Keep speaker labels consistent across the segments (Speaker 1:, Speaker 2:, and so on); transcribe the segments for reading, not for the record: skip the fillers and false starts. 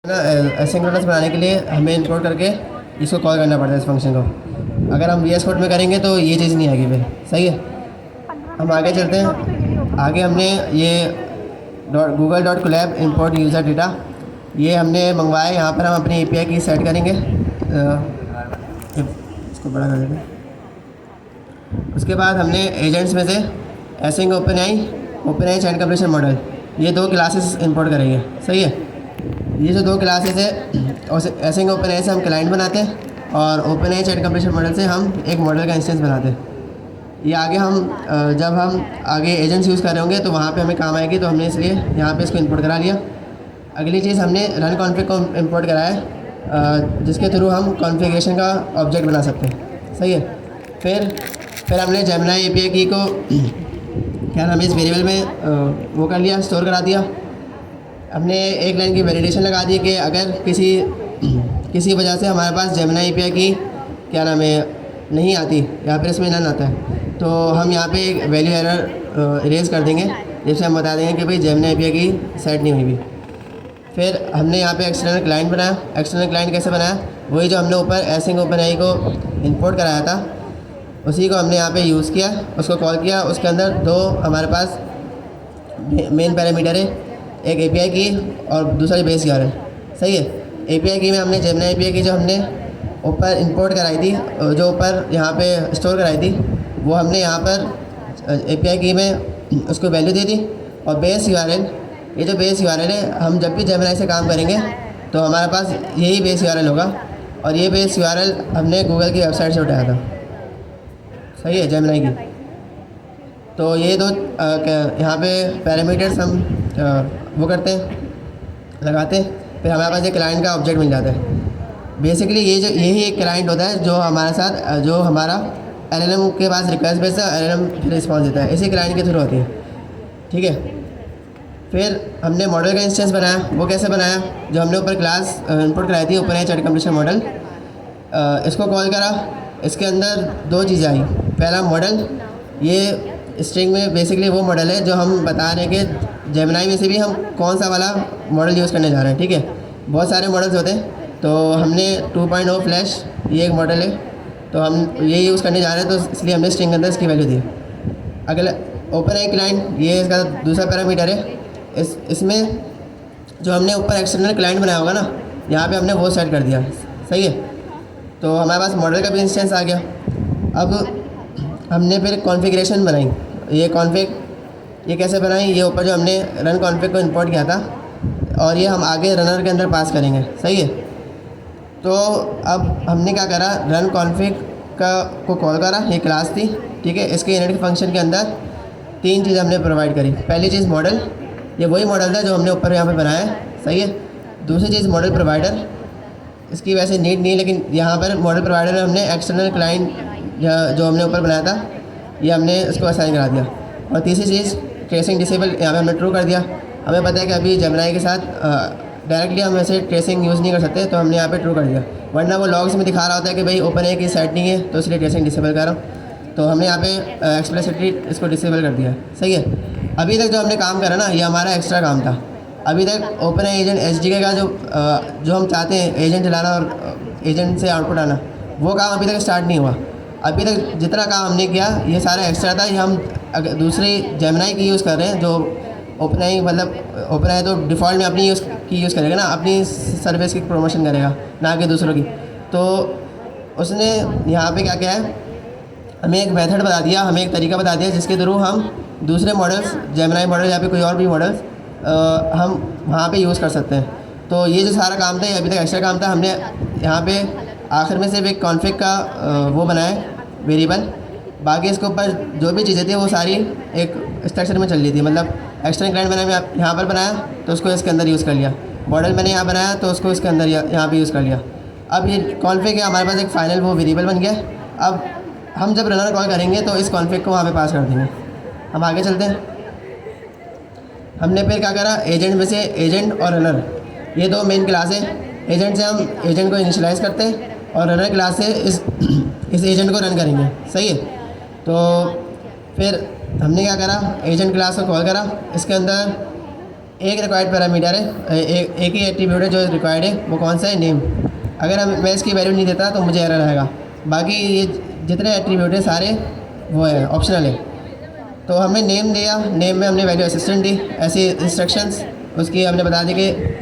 Speaker 1: ना एसिंक्रोनस बनाने के लिए हमें इंपोर्ट करके इसको कॉल करना पड़ता है इस फंक्शन को। अगर हम वीएस कोड में करेंगे तो ये चीज़ नहीं आएगी फिर। सही है, हम आगे चलते हैं। आगे हमने ये Google dot collab import user data ये हमने मंगवाया। यहाँ पर हम अपनी एपीआई की सेट करेंगे। इसको बड़ा कर देते हैं। उसके बाद हमने एजेंट्स में से एसिंग ओपन आई चैन कंप्लीशन मॉडल ये दो क्लासेस इंपोर्ट करेंगे। सही है, ये जो दो क्लासेस है एसिंग ओपन आई से हम क्लाइंट बनाते हैं और ओपन आई चैन कंप्लीशन मॉडल से हम एक मॉडल का इंस्टेंस बनाते हैं। ये आगे हम जब हम आगे एजेंट्स यूज़ कर रहे होंगे तो वहाँ पे हमें काम आएगी, तो हमने इसलिए यहाँ पे इसको इंपोर्ट करा लिया। अगली चीज़ हमने रन कॉन्फ़िग को इंपोर्ट कराया है, जिसके थ्रू हम कॉन्फ़िगरेशन का ऑब्जेक्ट बना सकते हैं। सही है, फिर हमने जेमिनी एपीआई की को क्या नाम है इस वेरिएबल में वो कर लिया, स्टोर करा दिया। हमने एक लाइन की वैलिडेशन लगा दी कि अगर किसी वजह से हमारे पास जेमिनी एपीआई की क्या नाम है नहीं आती या फिर इसमें नन आता है तो हम यहाँ पे एक वैल्यू एरर इरेज कर देंगे, जिससे हम बता देंगे कि भाई जेमिनी एपीआई की सेट नहीं हुई भी। फिर हमने यहाँ पे एक्सटर्नल क्लाइंट बनाया। एक्सटर्नल क्लाइंट कैसे बनाया, वही जो हमने ऊपर एसिंग ओपन आई को इंपोर्ट कराया था उसी को हमने यहाँ पे यूज़ किया, उसको कॉल किया। उसके अंदर दो हमारे पास मेन पैरामीटर है, एक एपीआई की और दूसरा बेस यूआरएल। सही है, एपीआई की में हमने जेमिनी एपीआई की जो हमने ऊपर इंपोर्ट कराई थी, जो ऊपर यहाँ पे स्टोर कराई थी, वो हमने यहाँ पर एपीआई की में उसको वैल्यू दे दी। और बेस यूआरएल, ये जो बेस यूआरएल है, हम जब भी जेमिनी से काम करेंगे तो हमारे पास यही बेस यूआरएल होगा और ये बेस यूआरएल हमने गूगल की वेबसाइट से उठाया था। सही है, जेमिनी की। तो ये दो यहाँ पे पैरामीटर्स हम वो करते हैं, लगाते हैं, फिर हमारे पास एक क्लाइंट का ऑब्जेक्ट मिल जाता है। बेसिकली यही एक क्लाइंट होता है जो हमारे साथ जो हमारा एलएलएम के पास रिक्वेस्ट भेजता है, एलएलएम रिस्पॉन्स देता है, इसी क्लाइंट के थ्रू होती है। ठीक है, फिर हमने मॉडल का इंस्टेंस बनाया। वो कैसे बनाया, जो हमने ऊपर क्लास इनपुट कराई थी ओपन आई चैट कंप्लीशन मॉडल, इसको कॉल करा। इसके अंदर दो चीज़ें आई। पहला मॉडल, ये स्ट्रिंग में बेसिकली वो मॉडल है जो हम बता रहे हैं कि जेमिनी में से भी हम कौन सा वाला मॉडल यूज़ करने जा रहे हैं। ठीक है, बहुत सारे मॉडल्स होते हैं, तो हमने 2.0 फ्लैश ये एक मॉडल है, तो हम ये यूज़ करने जा रहे हैं, तो इसलिए हमने स्ट्रिंग के अंदर इसकी वैल्यू दी। अगला ओपन आई क्लाइंट, ये इसका दूसरा पैरामीटर है। इसमें जो हमने ऊपर एक्सटर्नल क्लाइंट बनाया होगा ना, यहाँ पे हमने वो सेट कर दिया। सही है, तो हमारे पास मॉडल का भी इंस्टेंस आ गया। अब हमने फिर कॉन्फ़िगरेशन बनाई। ये कॉन्फ़िग ये कैसे बनाई, ये ऊपर जो हमने रन कॉन्फ़िग को इंपोर्ट किया था और ये हम आगे रनर के अंदर पास करेंगे। सही है, तो अब हमने क्या करा, रन कॉन्फ़िग को कॉल करा, ये क्लास थी। ठीक है, इसके इनिट फंक्शन के अंदर तीन चीज़ हमने प्रोवाइड करी। पहली चीज़ मॉडल, ये वही मॉडल था जो हमने ऊपर यहाँ पे बनाया है। सही है, दूसरी चीज़ मॉडल प्रोवाइडर, इसकी वैसे नीड नहीं है, लेकिन यहाँ पर मॉडल प्रोवाइडर में हमने एक्सटर्नल क्लाइंट जो हमने ऊपर बनाया था ये हमने इसको असाइन करा दिया। और तीसरी चीज़ ट्रेसिंग डिसेबल, यहाँ पे हमने ट्रू कर दिया। हमें पता है कि अभी जेमिनी के साथ डायरेक्टली हम ऐसे ट्रेसिंग यूज़ नहीं कर सकते, तो हमने यहाँ पे ट्रू कर दिया, वरना वो लॉग्स में दिखा रहा होता है कि भाई ओपन आई की सेट नहीं है, तो इसलिए ट्रेसिंग डिसेबल कर रहा हूँ। तो हमने यहाँ पे एक्सप्लिसिटली इसको डिसेबल कर दिया। सही है, अभी तक जो हमने काम करा ना, ये हमारा एक्स्ट्रा काम था। अभी तक ओपन आई एजेंट एसडीके का जो हम चाहते हैं एजेंट चलाना और एजेंट से आउटपुट आना, वो काम अभी तक स्टार्ट नहीं हुआ। अभी तक जितना काम हमने किया ये सारा एक्स्ट्रा था। ये हम दूसरी जेमिनी की यूज़ कर रहे हैं, जो ओपन आई मतलब ओपन आई तो डिफ़ॉल्ट में अपनी यूज़ करेगा ना, अपनी सर्विस की प्रमोशन करेगा, ना कि दूसरों की। तो उसने यहाँ पे क्या किया है, हमें एक मेथड बता दिया, हमें एक तरीका बता दिया जिसके थ्रू हम दूसरे मॉडल्स, जेमिनी मॉडल या फिर कोई और भी मॉडल्स हम वहाँ पे यूज़ कर सकते हैं। तो ये जो सारा काम था ये अभी तक एक्स्ट्रा काम था। हमने यहाँ पे आखिर में सिर्फ एक कॉन्फ़िग का वो बनाया वेरिएबल, बाकी इसके ऊपर जो भी चीज़ें थी वो सारी एक स्ट्रक्चर में चल रही थी। मतलब एक्सटर्नल क्लाइंट मैंने यहाँ पर बनाया तो उसको इसके अंदर यूज़ कर लिया, मॉडल मैंने यहाँ बनाया तो उसको इसके अंदर यहाँ पे यूज़ कर लिया। अब ये कॉन्फ़िग है हमारे पास एक फ़ाइनल वो वेरिएबल बन गया। अब हम जब रनर कॉल करेंगे तो इस कॉन्फ़िग को वहाँ पे पास कर देंगे। हम आगे चलते हैं। हमने फिर क्या करा, एजेंट में से एजेंट और रनर ये दो मेन क्लास है। एजेंट से हम एजेंट को इनिशियलाइज़ करते हैं और रनर क्लास से इस एजेंट को रन करेंगे। सही है, तो फिर हमने क्या करा, एजेंट क्लास को कॉल करा। इसके अंदर एक रिक्वायर्ड पैरामीटर है, एक ही एट्रीब्यूट है जो रिक्वायर्ड है, वो कौन सा है, नेम। अगर मैं इसकी वैल्यू नहीं देता तो मुझे एरर आएगा। बाकी ये जितने एट्रीब्यूट है सारे वो है ऑप्शनल है। तो हमने नेम दिया, नेम में हमने वैल्यू असिस्टेंट दी। ऐसी इंस्ट्रक्शंस उसकी हमने बता दी कि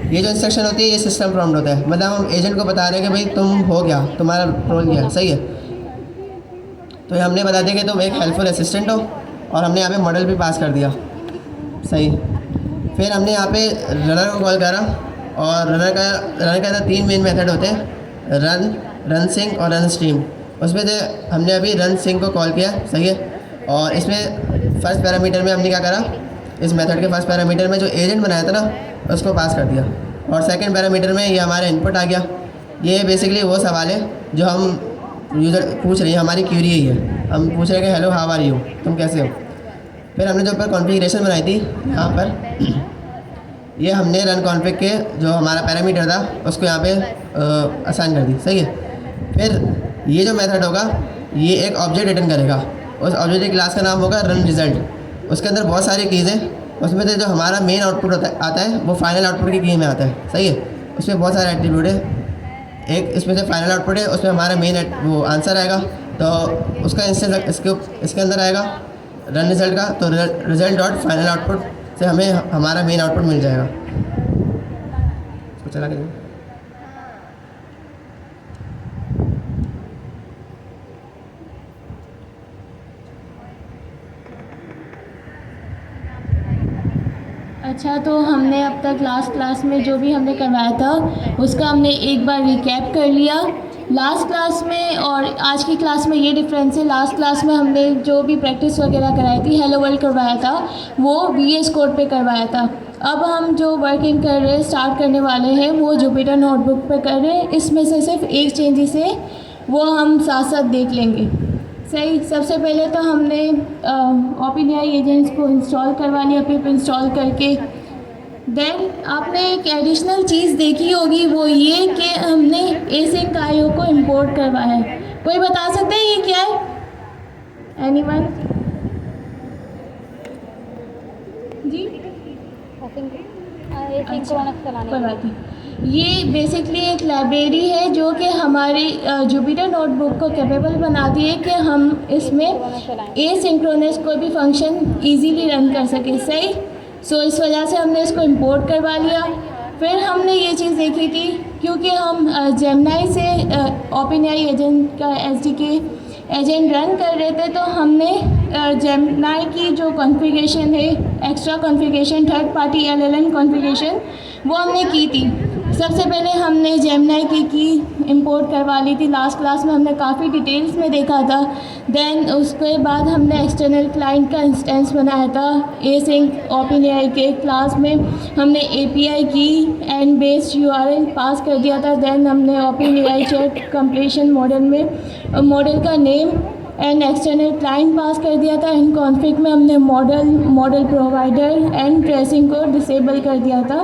Speaker 1: ये जो इंस्ट्रक्शन होती है ये सिस्टम प्रॉम्प्ट होता है, मतलब हम एजेंट को बता रहे हैं कि भाई तुम हो गया, तुम्हारा रोल क्या है, सही है। तो ये हमने बता दिया कि तुम एक हेल्पफुल असिस्टेंट हो, और हमने यहाँ पे मॉडल भी पास कर दिया, सही। फिर हमने यहाँ पे रनर को कॉल करा, और रनर का अंदर 3 मेन मेथड होते हैं, रन सिंक और रन स्ट्रीम। उसमें से हमने अभी रन सिंक को कॉल किया, सही है। और इसमें फर्स्ट पैरामीटर में हमने क्या करा, इस मेथड के फर्स्ट पैरामीटर में जो एजेंट बनाया था ना उसको पास कर दिया, और सेकंड पैरामीटर में ये हमारा इनपुट आ गया। ये बेसिकली वो सवाल है जो हम यूज़र पूछ रही है, हमारी क्यूरी यही है, हम पूछ रहे हैं कि हेलो हाउ आर यू, तुम कैसे हो। फिर हमने जो ऊपर कॉन्फ़िगरेशन बनाई थी यहाँ पर, ये हमने रन कॉन्फ़िग के जो हमारा पैरामीटर था उसको यहाँ पे असाइन कर दी, सही है। फिर ये जो मेथड होगा ये एक ऑब्जेक्ट रिटर्न करेगा, उस ऑब्जेक्ट की क्लास का नाम होगा रन रिजल्ट। उसके अंदर बहुत सारी कीज़ हैं, उसमें से जो हमारा मेन आउटपुट आता है वो फाइनल आउटपुट की की में आता है, सही है। उसमें बहुत सारे एट्रीब्यूट है, एक इसमें से फाइनल आउटपुट है, उसमें हमारा मेन वो आंसर आएगा, तो उसका इंस्टेंस इसके अंदर आएगा रन रिजल्ट का। तो रिजल्ट डॉट फाइनल आउटपुट से हमें हमारा मेन आउटपुट मिल जाएगा। इसको चला के दें।
Speaker 2: अच्छा, तो हमने अब तक लास्ट क्लास में जो भी हमने करवाया था उसका हमने एक बार रिकैप कर लिया। लास्ट क्लास में और आज की क्लास में ये डिफरेंस है, लास्ट क्लास में हमने जो भी प्रैक्टिस वगैरह कराई थी, हेलो वर्ल्ड करवाया था, वो VS कोड पे करवाया था। अब हम जो वर्किंग कर रहे हैं, स्टार्ट करने वाले हैं, वो जुपिटर नोटबुक पे कर रहे हैं। इसमें से सिर्फ एक चेंजेस है, वो हम साथ साथ देख लेंगे, सही। सबसे पहले तो हमने OpenAI एजेंट्स को इंस्टॉल करवा लिया, पिप इंस्टॉल करके। देन आपने एक एडिशनल चीज़ देखी होगी, वो ये कि हमने async IO को इंपोर्ट करवाया है। कोई बता सकते हैं ये क्या है? एनीवन? जी, ये बेसिकली एक लाइब्रेरी है जो कि हमारी जुपिटर नोटबुक को कैपेबल बनाती है कि हम इसमें एसिंक्रोनस कोई भी फंक्शन इजीली रन कर सके, सही। सो इस वजह से हमने इसको इंपोर्ट करवा लिया। फिर हमने ये चीज़ देखी थी, क्योंकि हम जेमिनी से OpenAI एजेंट का SDK एजेंट रन कर रहे थे, तो हमने जेमिनी की जो कॉन्फ़िगरेशन है, extra configuration, third party LLM configuration, वो हमने की थी। सबसे पहले हमने जेमिनी की इंपोर्ट करवा ली थी, लास्ट क्लास में हमने काफ़ी डिटेल्स में देखा था। देन उसके बाद हमने एक्सटर्नल क्लाइंट का इंस्टेंस बनाया था एसिंक OpenAI के क्लास में। हमने API की एंड बेस्ड URL पास कर दिया था। देन हमने OpenAI चैट कंप्लीशन मॉडल में मॉडल का नेम एंड एक्सटर्नल क्लाइंट पास कर दिया था। इन कॉन्फ़िग में हमने मॉडल प्रोवाइडर एंड ट्रेसिंग को डिसेबल कर दिया था,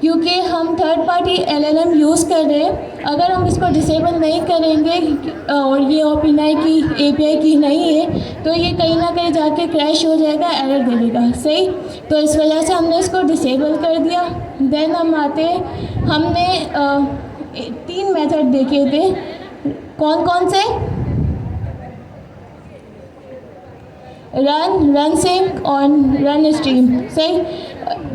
Speaker 2: क्योंकि हम थर्ड पार्टी LLM यूज़ कर रहे हैं। अगर हम इसको डिसेबल नहीं करेंगे और ये OpenAI की API की नहीं है, तो ये कहीं ना कहीं जाके क्रैश हो जाएगा, एरर दे देगा, सही। तो इस वजह से हमने इसको डिसेबल कर दिया। देन हम आते, हमने 3 मेथड देखे थे, कौन कौन से? रन सिंक और रन स्ट्रीम, सही।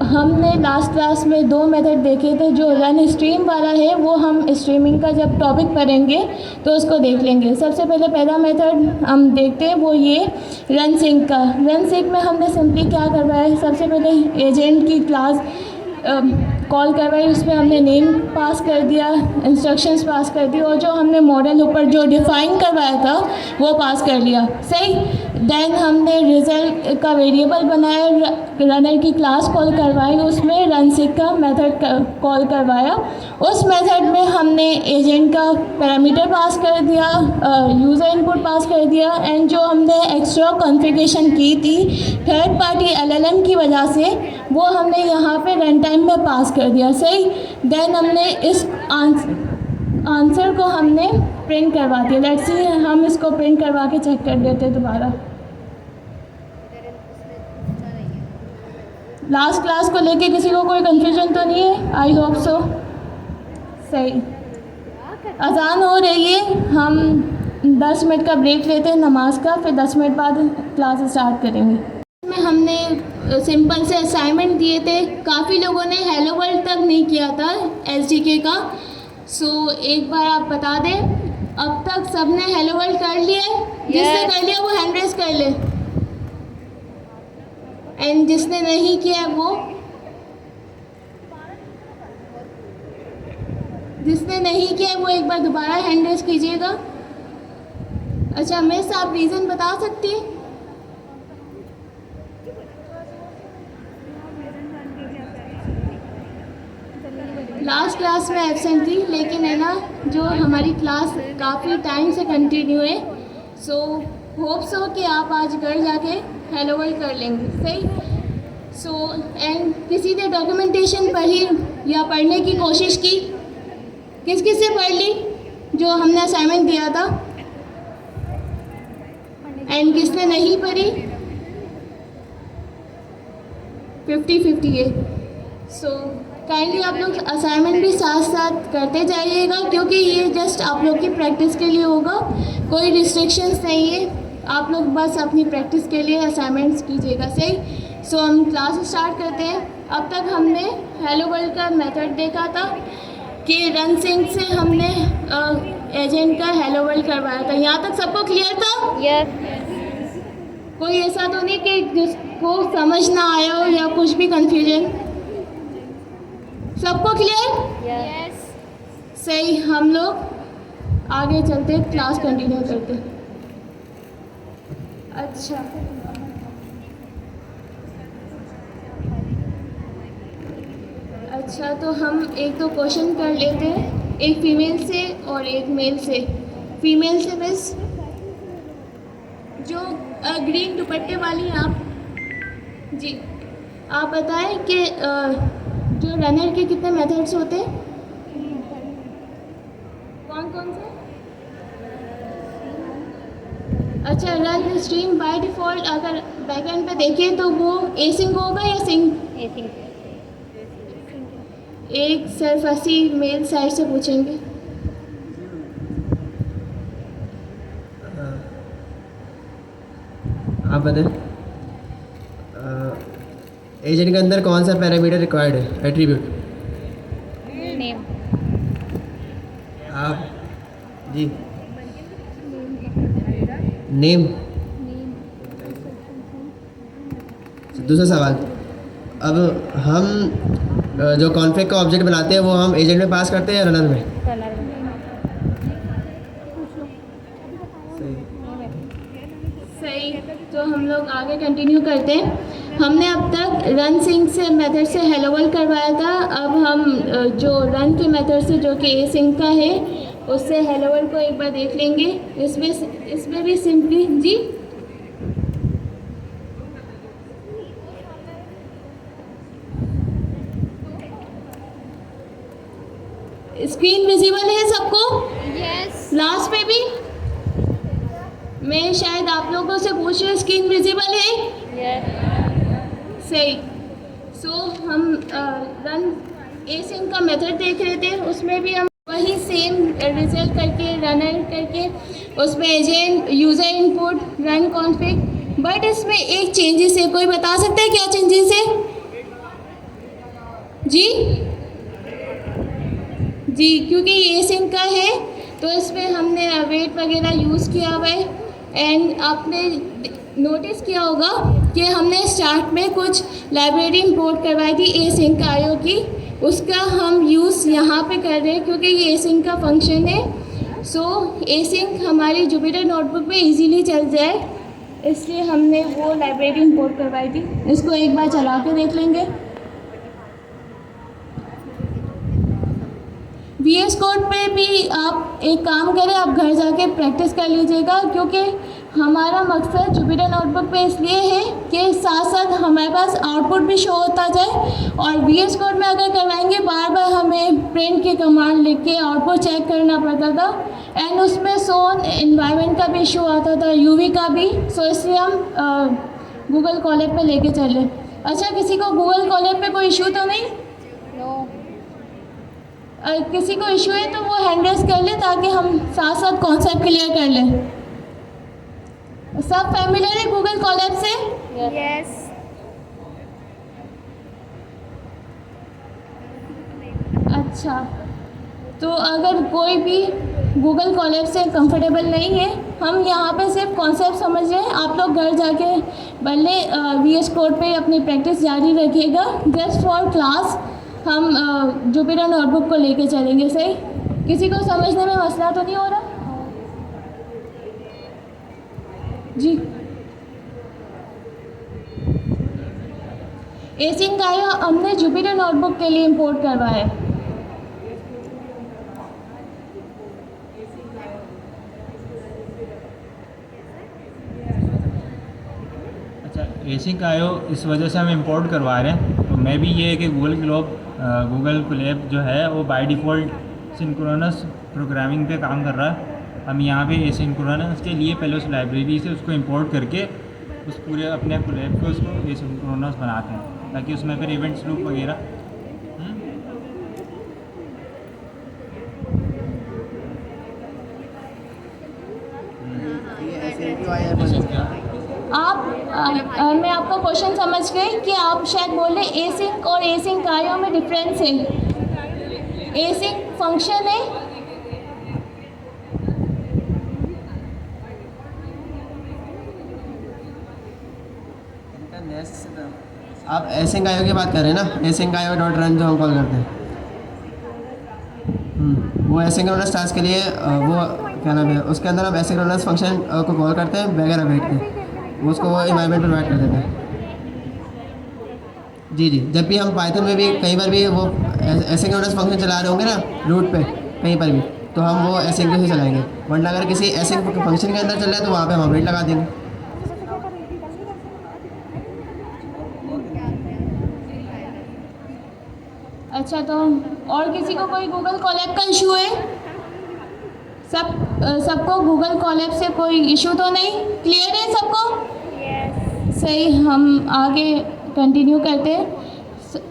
Speaker 2: हमने लास्ट क्लास में 2 मेथड देखे थे। जो रन स्ट्रीम वाला है वो हम स्ट्रीमिंग का जब टॉपिक पढ़ेंगे तो उसको देख लेंगे। सबसे पहले पहला मेथड हम देखते हैं, वो ये रन सिंक का। रन सिंक में हमने सिंपली क्या करवाया है, सबसे पहले एजेंट की क्लास कॉल करवाई, उसमें हमने नेम पास कर दिया, इंस्ट्रक्शंस पास कर दी, और जो हमने मॉडल ऊपर जो डिफ़ाइन करवाया था वो पास कर लिया, सही। देन हमने रिजल्ट का वेरिएबल बनाया, रनर की क्लास कॉल करवाई, उसमें रन सिंक का मेथड कॉल करवाया। उस मेथड में हमने एजेंट का पैरामीटर पास कर दिया, यूज़र इनपुट पास कर दिया, एंड जो हमने एक्स्ट्रा कॉन्फ़िगरेशन की थी थर्ड पार्टी LLM की वजह से, वो हमने यहाँ पे रन टाइम में पास कर दिया, सही। देन हमने इस आंसर को हमने प्रिंट करवा दिया। लेट्स सी, हम इसको प्रिंट करवा के चेक कर देते हैं दोबारा। लास्ट क्लास को लेके किसी को कोई कन्फ्यूजन तो नहीं है? I hope so. सही, अजान हो रही है, हम 10 मिनट का ब्रेक लेते हैं नमाज का, फिर 10 मिनट बाद क्लास स्टार्ट करेंगे। में हमने सिंपल से असाइनमेंट दिए थे, काफ़ी लोगों ने हेलो वर्ल्ड तक नहीं किया था एसडीके का। सो एक बार आप बता दें, अब तक सबने हेलो वर्ल्ड कर लिया है? जिसने कर लिया वो हैंड रेज कर ले, एंड जिसने नहीं किया वो एक बार दोबारा हैंड रेज कीजिएगा। अच्छा मिस, आप रीज़न बता सकती हैं? लास्ट क्लास में एब्सेंट थी, लेकिन है ना जो हमारी क्लास काफ़ी टाइम से कंटिन्यू है, सो होप सो कि आप आज घर जाके हेलो वर्ल्ड कर लेंगे। सही। सो एंड किसी ने डॉक्यूमेंटेशन पढ़ी या पढ़ने की कोशिश की? किस किस से पढ़ ली जो हमने असाइनमेंट दिया था? एंड किसने नहीं पढ़ी? 50-50 है। सो काइंडली आप लोग असाइनमेंट भी साथ साथ करते जाइएगा, क्योंकि ये जस्ट आप लोग की प्रैक्टिस के लिए होगा, कोई रिस्ट्रिक्शंस नहीं है। आप लोग बस अपनी प्रैक्टिस के लिए असाइनमेंट्स कीजिएगा। सही। सो हम क्लास स्टार्ट करते हैं। अब तक हमने हेलो वर्ल्ड का मेथड देखा था कि रन सिंक से हमने एजेंट का हेलो वर्ल्ड करवाया था। यहाँ तक सबको क्लियर था?
Speaker 3: यस।
Speaker 2: कोई ऐसा तो नहीं कि जिसको समझ ना आया हो या कुछ भी कंफ्यूजन? सबको क्लियर?
Speaker 3: यस।
Speaker 2: सही, हम लोग आगे चलते, क्लास कंटिन्यू करते। अच्छा तो हम एक तो क्वेश्चन कर लेते हैं, एक फीमेल से और एक मेल से। फीमेल से मिस जो ग्रीन दुपट्टे वाली आप जी, आप बताएं कि जो रनर के कितने मेथड्स होते हैं? कौन कौन से? अच्छा, रन स्ट्रीम बाय डिफ़ॉल्ट अगर बैकएंड पे देखें तो वो एसिंक होगा या सिंक? एक सरफसी मेल साइड से पूछेंगे।
Speaker 1: आप बताएं, एजेंट के अंदर कौन सा पैरामीटर रिक्वायर्ड है? एट्रीब्यूट।
Speaker 3: नेम।
Speaker 1: आप जी, नेम। दूसरा सवाल, अब हम जो कॉन्फ्लिक्ट का ऑब्जेक्ट बनाते हैं वो हम एजेंट में पास करते हैं या रनर में?
Speaker 2: सही, तो हम लोग आगे कंटिन्यू करते हैं। हमने अब तक रन सिंक से मेथड से हेलो वर्ल्ड करवाया था। अब हम जो रन के मेथड से जो कि ए सिंक का है उससे हेलो वर्ल्ड को एक बार देख लेंगे। इसमें भी सिंपली जी स्क्रीन विजिबल है सबको?
Speaker 3: यस।
Speaker 2: लास्ट पे भी मैं शायद आप लोगों से पूछ रही हूँ, स्क्रीन विजिबल है?
Speaker 3: यस।
Speaker 2: सही। सो हम रन ए सिंक का मेथड देख रहे थे, उसमें भी हम वही सेम रिजल्ट करके रनर करके उसमें agent user input run config, but इसमें एक चेंजेस है। कोई बता सकता है क्या चेंजेस है? जी जी, क्योंकि ये सिंक का है तो इसमें हमने वेट वगैरह यूज़ किया हुआ है। एंड आपने नोटिस किया होगा कि हमने स्टार्ट में कुछ लाइब्रेरी इंपोर्ट करवाई थी ए सिंक आईओ की, उसका हम यूज़ यहाँ पे कर रहे हैं क्योंकि ये ए सिंक का फंक्शन है। सो ए सिंक हमारी जुपिटर नोटबुक में इजीली चल जाए, इसलिए हमने वो लाइब्रेरी इंपोर्ट करवाई थी। इसको एक बार चला के देख लेंगे। VS कोड पे भी आप एक काम करें, आप घर जाके प्रैक्टिस कर लीजिएगा, क्योंकि हमारा मकसद जुपिटर नोटबुक पे इसलिए है कि साथ साथ हमारे पास आउटपुट भी शो होता जाए। और VS कोड में अगर करवाएंगे बार बार हमें प्रिंट के कमांड लिख के आउटपुट चेक करना पड़ता था, एंड उसमें सोन एनवायरनमेंट का भी इशू आता था, UV का भी। सो इसलिए हम गूगल कॉलेब पे लेके चले। अच्छा, किसी को गूगल कॉलर पे कोई इशू तो नहीं?
Speaker 3: No.
Speaker 2: किसी को इशू है तो वो हैंड रेस कर ले ताकि हम साथ साथ कॉन्सेप्ट क्लियर कर लें। सब फैमिलियर है गूगल कॉलर से?
Speaker 3: Yes.
Speaker 2: अच्छा, तो अगर कोई भी गूगल कॉलर से कंफर्टेबल नहीं है, हम यहाँ पे सिर्फ कॉन्सेप्ट समझ रहे हैं। आप लोग घर जाके भले VS कोड पे अपनी प्रैक्टिस जारी रखिएगा। जस्ट फॉर क्लास हम जुपिटर नोटबुक को लेके चलेंगे। सही? किसी को समझने में मसला तो नहीं हो रहा? जी, एसिंक का हमने जुपिटर नोटबुक के लिए इंपोर्ट करवाया है।
Speaker 4: अच्छा, एसिंक आयो इस वजह से हम इंपोर्ट करवा रहे हैं। तो मैं भी ये है कि गूगल कोलैब जो है वो बाय डिफ़ॉल्ट सिंक्रोनस प्रोग्रामिंग पे काम कर रहा है। हम यहाँ पे एसिंक्रोनस के लिए पहले उस लाइब्रेरी से उसको इंपोर्ट करके उस पूरे अपने कोलैब को उसको एसिंक्रोनस बनाते हैं ताकि उसमें फिर इवेंट्स लूप वगैरह
Speaker 2: मैं आपका क्वेश्चन समझ गई कि आप शायद बोले एसिंक और एसिंक आयो में डिफरेंस है। एसिंक फंक्शन है,
Speaker 1: आप एसिंक आयो की बात कर रहे हैं ना, एसिंक आयो डॉट रन जो हम कॉल करते हैं। वो एसिंक्रोनस टास्क के लिए वो क्या नाम है, उसके अंदर हम एसिंक्रोनस फंक्शन को कॉल करते हैं वगैरह वेट के, वो उसको वो इन्वायरमेंट प्रोवाइड कर देते हैं। जी जी, जब भी हम पाइथन में भी कई बार भी वो एसिंक्रोनस फंक्शन चला रहे होंगे ना रूट पे कहीं पर भी, तो हम वो एसिंक से चलाएंगे। वरना अगर किसी एसिंक फंक्शन के अंदर चल रहा है तो वहाँ पे हम वेट लगा देंगे।
Speaker 2: अच्छा, तो और किसी को कोई गूगल कॉलैब का इशू है? सबको गूगल कॉलैब से कोई इशू तो नहीं? क्लियर है सबको?
Speaker 3: Yes.
Speaker 2: सही, हम आगे कंटिन्यू करते हैं।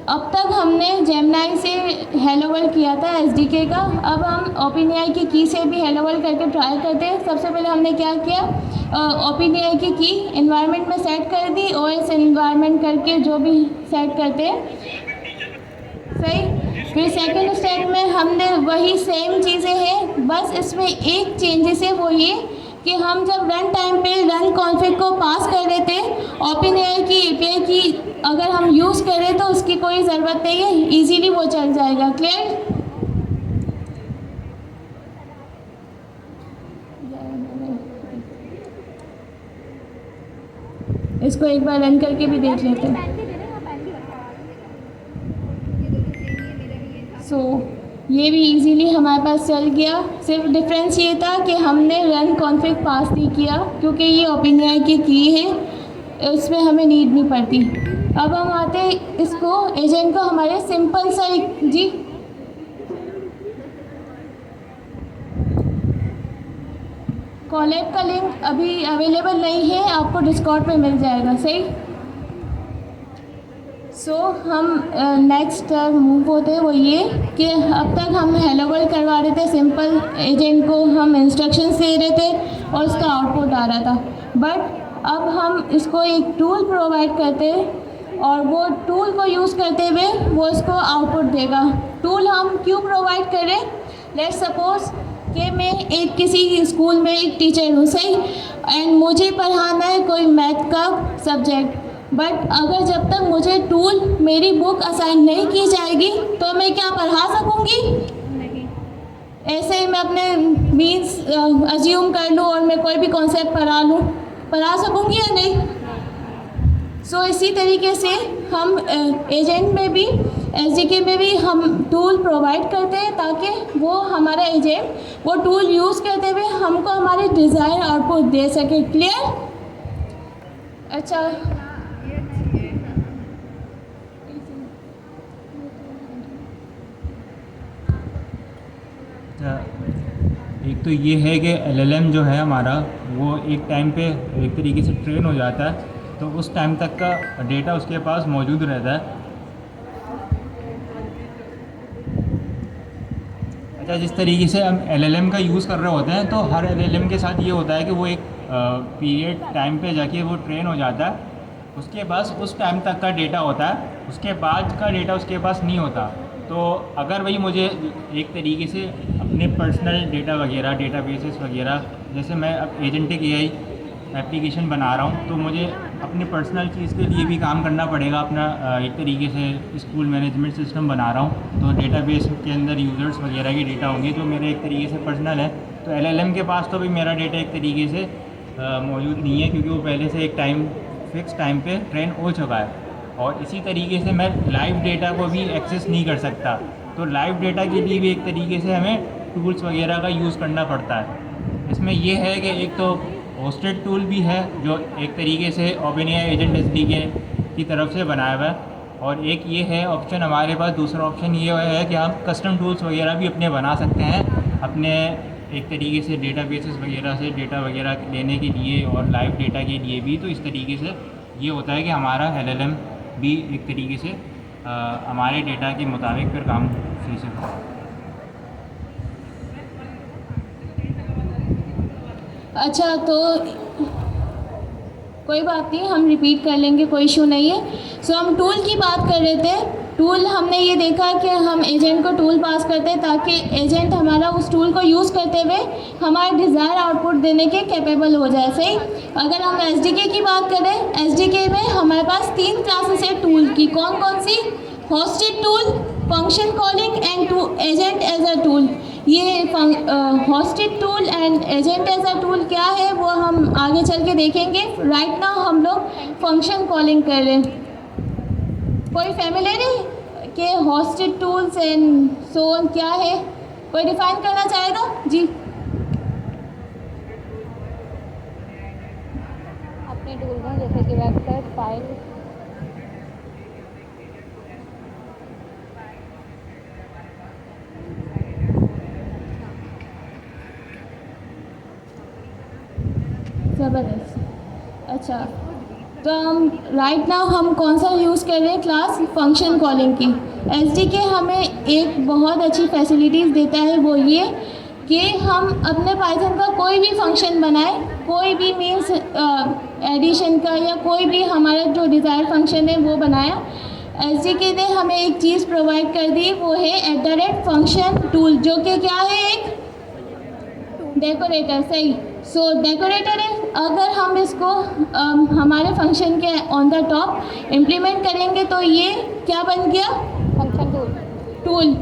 Speaker 2: अब तक हमने जेमिनी से हेलो वर्ल्ड किया था SDK का। अब हम OpenAI की की से भी हेलो वर्ल्ड करके ट्राई करते हैं। सबसे पहले हमने क्या किया, OpenAI की एनवायरनमेंट में सेट कर दी, OS एनवायरनमेंट करके जो भी सेट करते हैं। सही, फिर सेकंड स्टेप में हमने वही सेम चीज़ें हैं, बस इसमें एक चेंजेस है, वो ये कि हम जब रन टाइम पे रन कॉन्फ़िग को पास कर देते हैं OpenAI की API की अगर हम यूज़ करें तो उसकी कोई ज़रूरत नहीं है, इजीली वो चल जाएगा। क्लियर? इसको एक बार रन करके भी देख लेते हैं। ये भी इजीली हमारे पास चल गया। सिर्फ डिफरेंस ये था कि हमने रन कॉन्फ़िग पास नहीं किया क्योंकि ये OpenAI की है, इसमें हमें नीड नहीं पड़ती। अब हम आते हैं इसको एजेंट को हमारे सिंपल सा एक जी कॉलैब का लिंक अभी अवेलेबल नहीं है, आपको डिस्कॉर्ड पे मिल जाएगा। सही, हम नेक्स्ट मूव होते हैं, वो ये कि अब तक हम हेलो वर्ल्ड करवा रहे थे, सिंपल एजेंट को हम इंस्ट्रक्शंस दे रहे थे और उसका आउटपुट आ रहा था। बट अब हम इसको एक टूल प्रोवाइड करते हैं और वो टूल को यूज़ करते हुए वो इसको आउटपुट देगा। टूल हम क्यों प्रोवाइड करें? लेट्स सपोज कि मैं एक किसी स्कूल में एक टीचर हूँ, सही, एंड मुझे पढ़ाना है कोई मैथ का सब्जेक्ट, बट अगर जब तक मुझे टूल मेरी बुक असाइन नहीं की जाएगी तो मैं क्या पढ़ा सकूँगी?
Speaker 3: नहीं।
Speaker 2: ऐसे ही मैं अपने मीन्स अज्यूम कर लूँ और मैं कोई भी कॉन्सेप्ट पढ़ा सकूँगी या नहीं? इसी तरीके से हम एजेंट में भी SDK में भी हम टूल प्रोवाइड करते हैं ताकि वो हमारा एजेंट वो टूल यूज़ करते हुए हमको हमारे डिज़ायर आउटपुट दे सके। क्लियर? अच्छा,
Speaker 4: एक तो ये है कि LLM जो है हमारा वो एक टाइम पे एक तरीके से ट्रेन हो जाता है तो उस टाइम तक का डेटा उसके पास मौजूद रहता है। अच्छा, जिस तरीके से हम LLM का यूज़ कर रहे होते हैं तो हर LLM के साथ ये होता है कि वो एक पीरियड टाइम पे जाके वो ट्रेन हो जाता है, उसके पास उस टाइम तक का डेटा होता है, उसके बाद का डेटा उसके पास नहीं होता। तो अगर भाई मुझे एक तरीके से अपने पर्सनल डेटा वगैरह, डेटाबेसेस वगैरह, जैसे मैं अब एजेंटिक AI एप्लीकेशन बना रहा हूँ तो मुझे अपने पर्सनल चीज़ के लिए भी काम करना पड़ेगा। अपना एक तरीके से स्कूल मैनेजमेंट सिस्टम बना रहा हूँ तो डेटाबेस के अंदर यूज़र्स वगैरह के डेटा होंगे जो मेरे एक तरीके से पर्सनल है। तो LLM के पास तो भी मेरा डेटा एक तरीके से मौजूद नहीं है, क्योंकि वो पहले से एक फिक्स टाइम पे ट्रेन हो चुका है। और इसी तरीके से मैं लाइव डेटा को भी एक्सेस नहीं कर सकता। तो लाइव डेटा के लिए भी एक तरीके से हमें टूल्स वगैरह का यूज़ करना पड़ता है। इसमें यह है कि एक तो होस्टेड टूल भी है जो एक तरीके से OpenAI एजेंट SDK की तरफ से बनाया हुआ है, और एक ये है ऑप्शन हमारे पास, दूसरा ऑप्शन ये है कि हम कस्टम टूल्स वगैरह भी अपने बना सकते हैं अपने एक तरीके से डेटाबेसेस वगैरह से डेटा वगैरह लेने के लिए और लाइव डेटा के लिए भी। तो इस तरीके से ये होता है कि हमारा LLM भी एक तरीके से हमारे डेटा के मुताबिक फिर काम सही से होता है।
Speaker 2: अच्छा, तो कोई बात नहीं, हम रिपीट कर लेंगे, कोई इशू नहीं है। सो हम टूल की बात कर रहे थे। टूल हमने ये देखा कि हम एजेंट को टूल पास करते हैं ताकि एजेंट हमारा उस टूल को यूज़ करते हुए हमारे डिज़ायर आउटपुट देने के कैपेबल हो जाए। सही। अगर हम SDK की बात करें, SDK में हमारे पास 3 क्लासेस है टूल की। कौन कौन सी? Hosted tool, function calling and agent as a tool. ये hosted tool and agent as a tool क्या है वो हम आगे चल के देखेंगे। राइट नाउ हम लोग फंक्शन कॉलिंग कर रहे हैं। कोई फैमिलियर है कि hosted tools and so on क्या है? कोई डिफाइन करना चाहेगा? जी।
Speaker 3: अपने टूल में जैसे कि वेबसाइट, फाइल,
Speaker 2: ज़बरदस्त। अच्छा, तो हम राइट नाउ हम कौन सा यूज़ कर रहे हैं क्लास? फंक्शन कॉलिंग की। SDK हमें एक बहुत अच्छी फैसिलिटीज़ देता है, वो ये कि हम अपने पाइथन का कोई भी फंक्शन बनाए, कोई भी मीन्स एडिशन का या कोई भी हमारा जो डिज़ायर फंक्शन है वो बनाया। SDK ने हमें एक चीज़ प्रोवाइड कर दी, वो है @फंक्शन टूल, जो कि क्या है? एक डेकोरेटर। सही। सो डेकोरेटर है। अगर हम इसको हमारे फंक्शन के ऑन द टॉप इम्प्लीमेंट करेंगे तो ये क्या बन गया?
Speaker 3: Function
Speaker 2: tool.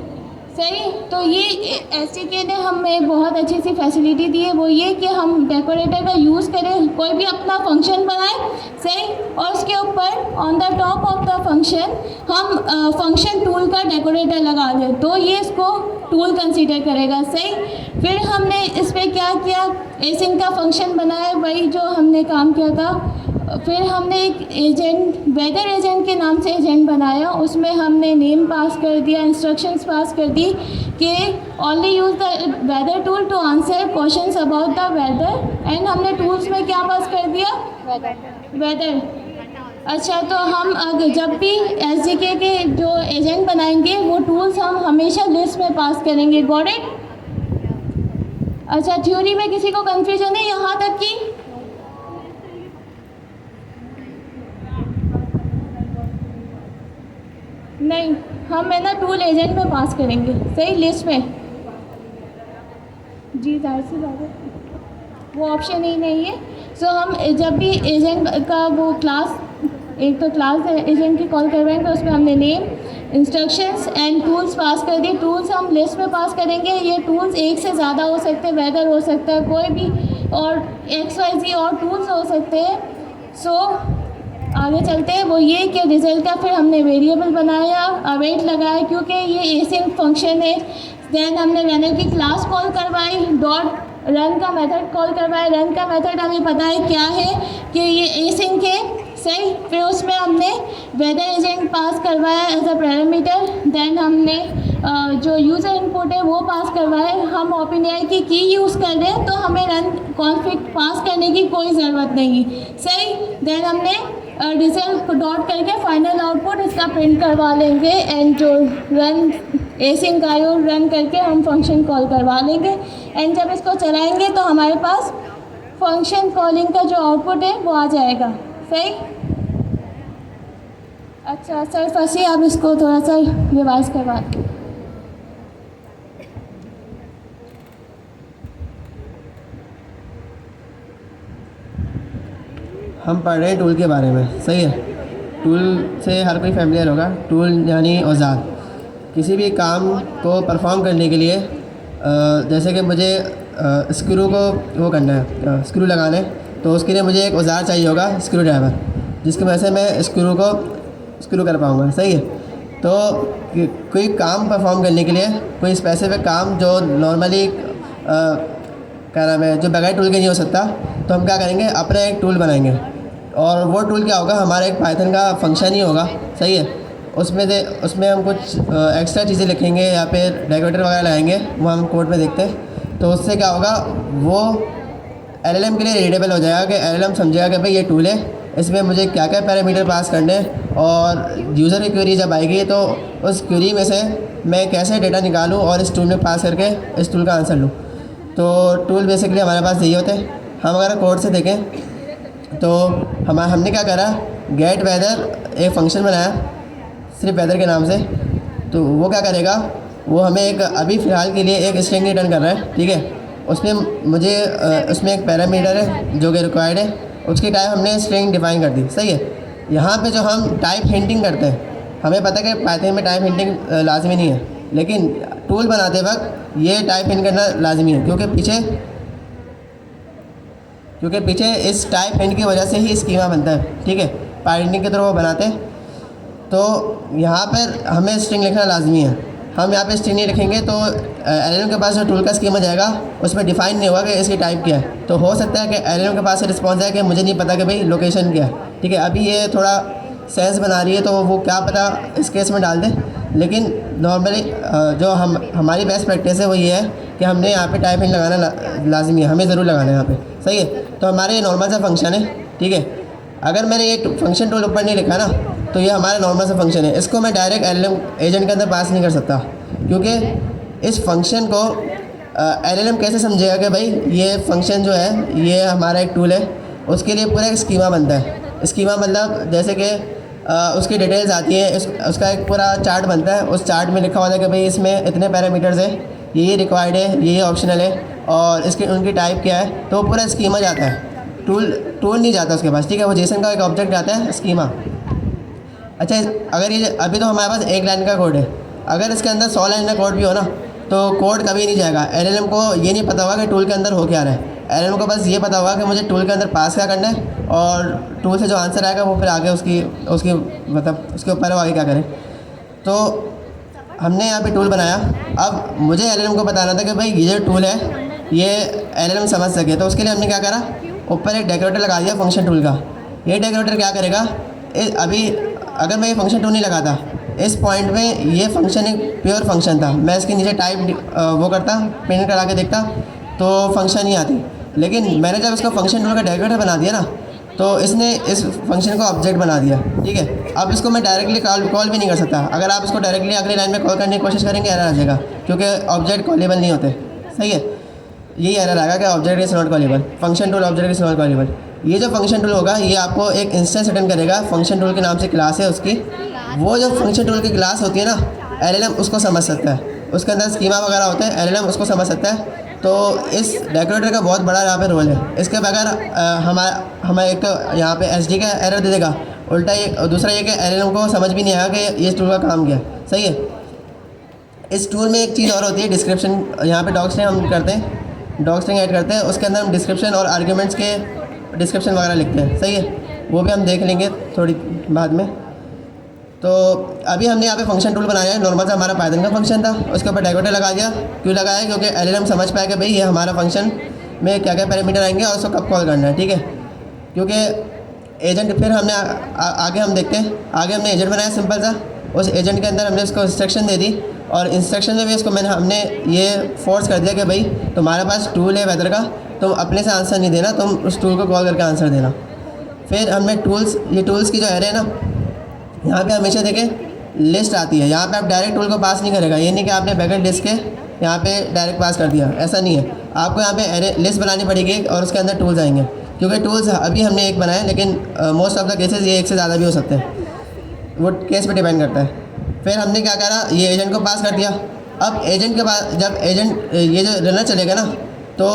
Speaker 2: सही। तो ये SDK ने हमें बहुत अच्छी सी फैसिलिटी दी है, वो ये कि हम डेकोरेटर का यूज़ करें, कोई भी अपना फंक्शन बनाए। सही। और उसके ऊपर on the top of the function हम फंक्शन टूल का डेकोरेटर लगा दें तो ये इसको टूल कंसीडर करेगा। सही। फिर हमने इस पर क्या किया? एसिंक का फंक्शन बनाया, वही जो हमने काम किया था। फिर हमने एक एजेंट, वेदर एजेंट के नाम से एजेंट बनाया, उसमें हमने नेम पास कर दिया, इंस्ट्रक्शंस पास कर दी कि only use the weather tool to answer questions about the weather. And हमने टूल्स में क्या पास कर दिया? वेदर। अच्छा, तो हम अगर जब भी SDK के जो एजेंट बनाएंगे वो टूल्स हम हमेशा लिस्ट में पास करेंगे। Got it? अच्छा, थ्योरी में किसी को कन्फ्यूजन है यहाँ तक की? नहीं, हम है ना टूल एजेंट में पास करेंगे। सही। लिस्ट में। जी, जाहिर सी बात है, वो ऑप्शन ही नहीं है। सो हम जब भी एजेंट का वो क्लास, एक तो क्लास एजेंट की कॉल करवाएंगे, उसमें हमने नेम, इंस्ट्रक्शंस एंड टूल्स पास कर दिए। टूल्स हम लिस्ट में पास करेंगे। ये टूल्स एक से ज़्यादा हो सकते हैं, वेदर हो सकता है, कोई भी और XYZ और टूल्स हो सकते हैं। सो आगे चलते हैं। वो ये कि रिजल्ट का फिर हमने वेरिएबल बनाया, अवेट लगाया क्योंकि ये एसिंक फंक्शन है। देन हमने रनर की क्लास कॉल करवाई, डॉट रन का मेथड कॉल करवाया। रन का मेथड हमें पता है क्या है कि ये एसिंक है। सही। फिर उसमें हमने वेदर एजेंट पास करवाया एज अ पैरामीटर। देन हमने जो यूज़र इनपुट है वो पास करवाए। हम OpenAI की यूज़ कर रहे हैं तो हमें रन कॉन्फ़िग पास करने की कोई ज़रूरत नहीं। सही। देन हमने रिजल्ट डॉट करके फाइनल आउटपुट इसका प्रिंट करवा लेंगे एंड जो रन एसिंक आयो रन करके हम फंक्शन कॉल करवा लेंगे एंड जब इसको चलाएंगे तो हमारे पास फंक्शन कॉलिंग का जो आउटपुट है वो आ जाएगा। सही। अच्छा सर फंसी, आप इसको थोड़ा सा रिवाइज करवा दें।
Speaker 1: हम पढ़ रहे हैं टूल के बारे में। सही है। टूल से हर कोई फैमिलियर होगा। टूल यानी औजार। किसी भी काम को परफॉर्म करने के लिए जैसे कि मुझे स्क्रू को वो करना है, स्क्रू लगाना है, तो उसके लिए मुझे एक औजार चाहिए होगा, स्क्रू ड्राइवर, जिसकी वजह से मैं स्क्रू को स्क्रू कर पाऊँगा। सही है। तो कोई काम परफॉर्म करने के लिए कोई स्पेसिफिक काम जो नॉर्मली क्या नाम है, जो बगैर टूल के नहीं हो सकता, तो हम क्या करेंगे, अपना एक टूल बनाएंगे और वो टूल क्या होगा, हमारा एक पाइथन का फंक्शन ही होगा। सही है। उसमें हम कुछ एक्स्ट्रा चीज़ें लिखेंगे या फिर डेकोरेटर वगैरह लगाएंगे, वो हम कोड में देखते हैं। तो उससे क्या होगा, वो एलएलएम के लिए रीडेबल हो जाएगा कि एलएलएम समझेगा कि भाई ये टूल है, इसमें मुझे क्या क्या पैरामीटर पास करने हैं और यूज़र की क्वेरी जब आएगी तो उस क्वेरी में से मैं कैसे डेटा निकालूँ और इस टूल में पास करके इस टूल का आंसर लूँ। तो टूल बेसिकली हमारे पास यही होते हैं। हम अगर कोड से देखें तो हमने क्या करा, गेट वेदर एक फ़ंक्शन बनाया सिर्फ वेदर के नाम से। तो वो क्या करेगा, वो हमें एक अभी फ़िलहाल के लिए एक स्ट्रिंग रिटर्न कर रहा है। ठीक है। उसमें मुझे उसमें एक पैरामीटर है जो कि रिक्वायर्ड है, उसकी टाइप हमने स्ट्रिंग डिफाइन कर दी। सही है। यहाँ पे जो हम टाइप हिंटिंग करते हैं, हमें पता है कि पाइथन में टाइप हिंटिंग लाजमी नहीं है, लेकिन टूल बनाते वक्त ये टाइप हिंट करना लाजमी है, क्योंकि पीछे इस टाइप हिंट की वजह से ही स्कीमा बनता है। ठीक है। पाइथन के थ्रू वो बनाते हैं। तो यहाँ पर हमें स्ट्रिंग लिखना लाजमी है। हम यहाँ पे स्ट्रिंग नहीं लिखेंगे तो एलएलएम के पास जो टूल का स्कीमा जाएगा उसमें डिफाइन नहीं होगा कि इसकी टाइप क्या है। तो हो सकता है कि एलएलएम के पास से रिस्पॉन्स आए कि मुझे नहीं पता कि भाई लोकेशन क्या है। ठीक है। अभी ये थोड़ा सेंस बना रही है तो वो क्या पता इस केस में डाल दे, लेकिन नॉर्मली जो हमारी बेस्ट प्रैक्टिस है वो ये है कि हमने यहाँ पे टाइप हिंट लगाना लाजमी है, हमें ज़रूर लगाना है यहाँ पे। सही है। तो हमारे ये नॉर्मल सा फंक्शन है। ठीक है। अगर मैंने ये फंक्शन टूल ऊपर नहीं लिखा ना, तो ये हमारा नॉर्मल सा फंक्शन है। इसको मैं डायरेक्ट एलएलएम एजेंट के अंदर पास नहीं कर सकता, क्योंकि इस फंक्शन को एलएलएम कैसे समझेगा कि भाई ये फंक्शन जो है ये हमारा एक टूल है। उसके लिए पूरा एक स्कीमा बनता है। स्कीमा मतलब जैसे कि उसकी डिटेल्स आती है, उसका एक पूरा चार्ट बनता है। उस चार्ट में लिखा होता है कि भाई इसमें इतने पैरामीटर्स हैं, ये रिक्वायर्ड है, ये ऑप्शनल है और इसकी उनकी टाइप क्या है। तो पूरा स्कीमा जाता है, टूल नहीं जाता उसके पास। ठीक है। वो जेसन का एक ऑब्जेक्ट आता है, स्कीमा। अच्छा, अगर ये अभी तो हमारे पास एक लाइन का कोड है, अगर इसके अंदर 100 लाइन का कोड भी हो ना तो कोड कभी नहीं जाएगा। एलएलएम को ये नहीं पता होगा कि टूल के अंदर हो क्या रहा है। एलएलएम को बस ये पता होगा कि मुझे टूल के अंदर पास क्या करना है और टूल से जो आंसर आएगा वो फिर आगे उसकी मतलब उसके ऊपर वो आगे क्या करें। तो हमने यहाँ पे टूल बनाया। अब मुझे एलएलएम को बताना था कि भाई ये जो टूल है ये एलएलएम समझ सके। तो उसके लिए हमने क्या करा, ऊपर एक डेकोरेटर लगा दिया फंक्शन टूल का। ये डेकोरेटर क्या करेगा, अभी अगर मैं ये फंक्शन टूल नहीं लगाता, इस पॉइंट में ये फंक्शन एक प्योर फंक्शन था, मैं इसके नीचे टाइप वो करता, प्रिंट करा के देखता तो फंक्शन ही आती। लेकिन मैंने जब इसको फंक्शन टूल का डेकोरेटर बना दिया ना, तो इसने इस फंक्शन को ऑब्जेक्ट बना दिया। ठीक है। अब इसको मैं डायरेक्टली कॉल भी नहीं कर सकता। अगर आप इसको डायरेक्टली अगली लाइन में कॉल करने की कोशिश करेंगे एरर आ जाएगा, क्योंकि ऑब्जेक्ट कॉलेबल नहीं होते। सही है। यही एरर आएगा कि object is not callable, function tool object is not callable. ये जो फंक्शन टूल होगा ये आपको एक इंस्टेंस रिटर्न करेगा। फंक्शन टूल के नाम से क्लास है उसकी। वो जो फंक्शन टूल की क्लास होती है ना, एलएलएम उसको समझ सकता है। उसके अंदर स्कीमा वगैरह होते हैं, एलएलएम उसको समझ सकता है। तो इस डेकोरेटर का बहुत बड़ा यहाँ पे रोल है। इसके बगैर हमारे एक तो यहाँ पे एसडी का एरर दे देगा, उल्टा ये दूसरा ये कि एलएलएम को समझ भी नहीं आया कि ये टूल का काम क्या है। सही है। इस टूल में एक चीज़ और होती है, डिस्क्रिप्शन। यहाँ पे डॉग स्ट्रिंग हम करते हैं, डॉग स्ट्रिंग ऐड करते हैं, उसके अंदर हम डिस्क्रिप्शन और आर्ग्यूमेंट्स के डिस्क्रिप्शन वगैरह लिखते हैं। सही है। वो भी हम देख लेंगे थोड़ी बाद में। तो अभी हमने यहाँ पे फंक्शन टूल बनाया है, नॉर्मल सा हमारा पाइथन का फंक्शन था, उसके ऊपर डेकोरेटर लगा दिया। क्यों लगाया, क्योंकि एलएलएम समझ पाया कि भाई ये हमारा फंक्शन में क्या क्या पैरामीटर आएंगे और उसको कब कॉल करना है। ठीक है। क्योंकि एजेंट फिर हमने आगे हम देखते हैं, आगे हमने एजेंट बनाया सिंपल सा। उस एजेंट के अंदर हमने उसको इंस्ट्रक्शन दे दी और इंस्ट्रक्शन में भी उसको हमने ये फोर्स कर दिया कि भाई तुम्हारे पास टूल है वेदर का, तुम अपने से आंसर नहीं देना, तुम उस टूल को कॉल करके आंसर देना। फिर हमने टूल्स, ये टूल्स की जो एरे है ना, यहाँ पे हमेशा देखें लिस्ट आती है। यहाँ पे आप डायरेक्ट टूल को पास नहीं करेगा, ये नहीं कि आपने बैकेंड लिस्ट के यहाँ पे डायरेक्ट पास कर दिया, ऐसा नहीं है। आपको यहाँ पे एरे लिस्ट बनानी पड़ेगी और उसके अंदर टूल्स आएंगे, क्योंकि टूल्स अभी हमने एक बनाया है, लेकिन मोस्ट ऑफ द केसेस ये एक से ज़्यादा भी हो सकते हैं, वो केस पे डिपेंड करता है। फिर हमने क्या करा, ये एजेंट को पास कर दिया। अब एजेंट के पास जब एजेंट ये जो रनर चलेगा ना, तो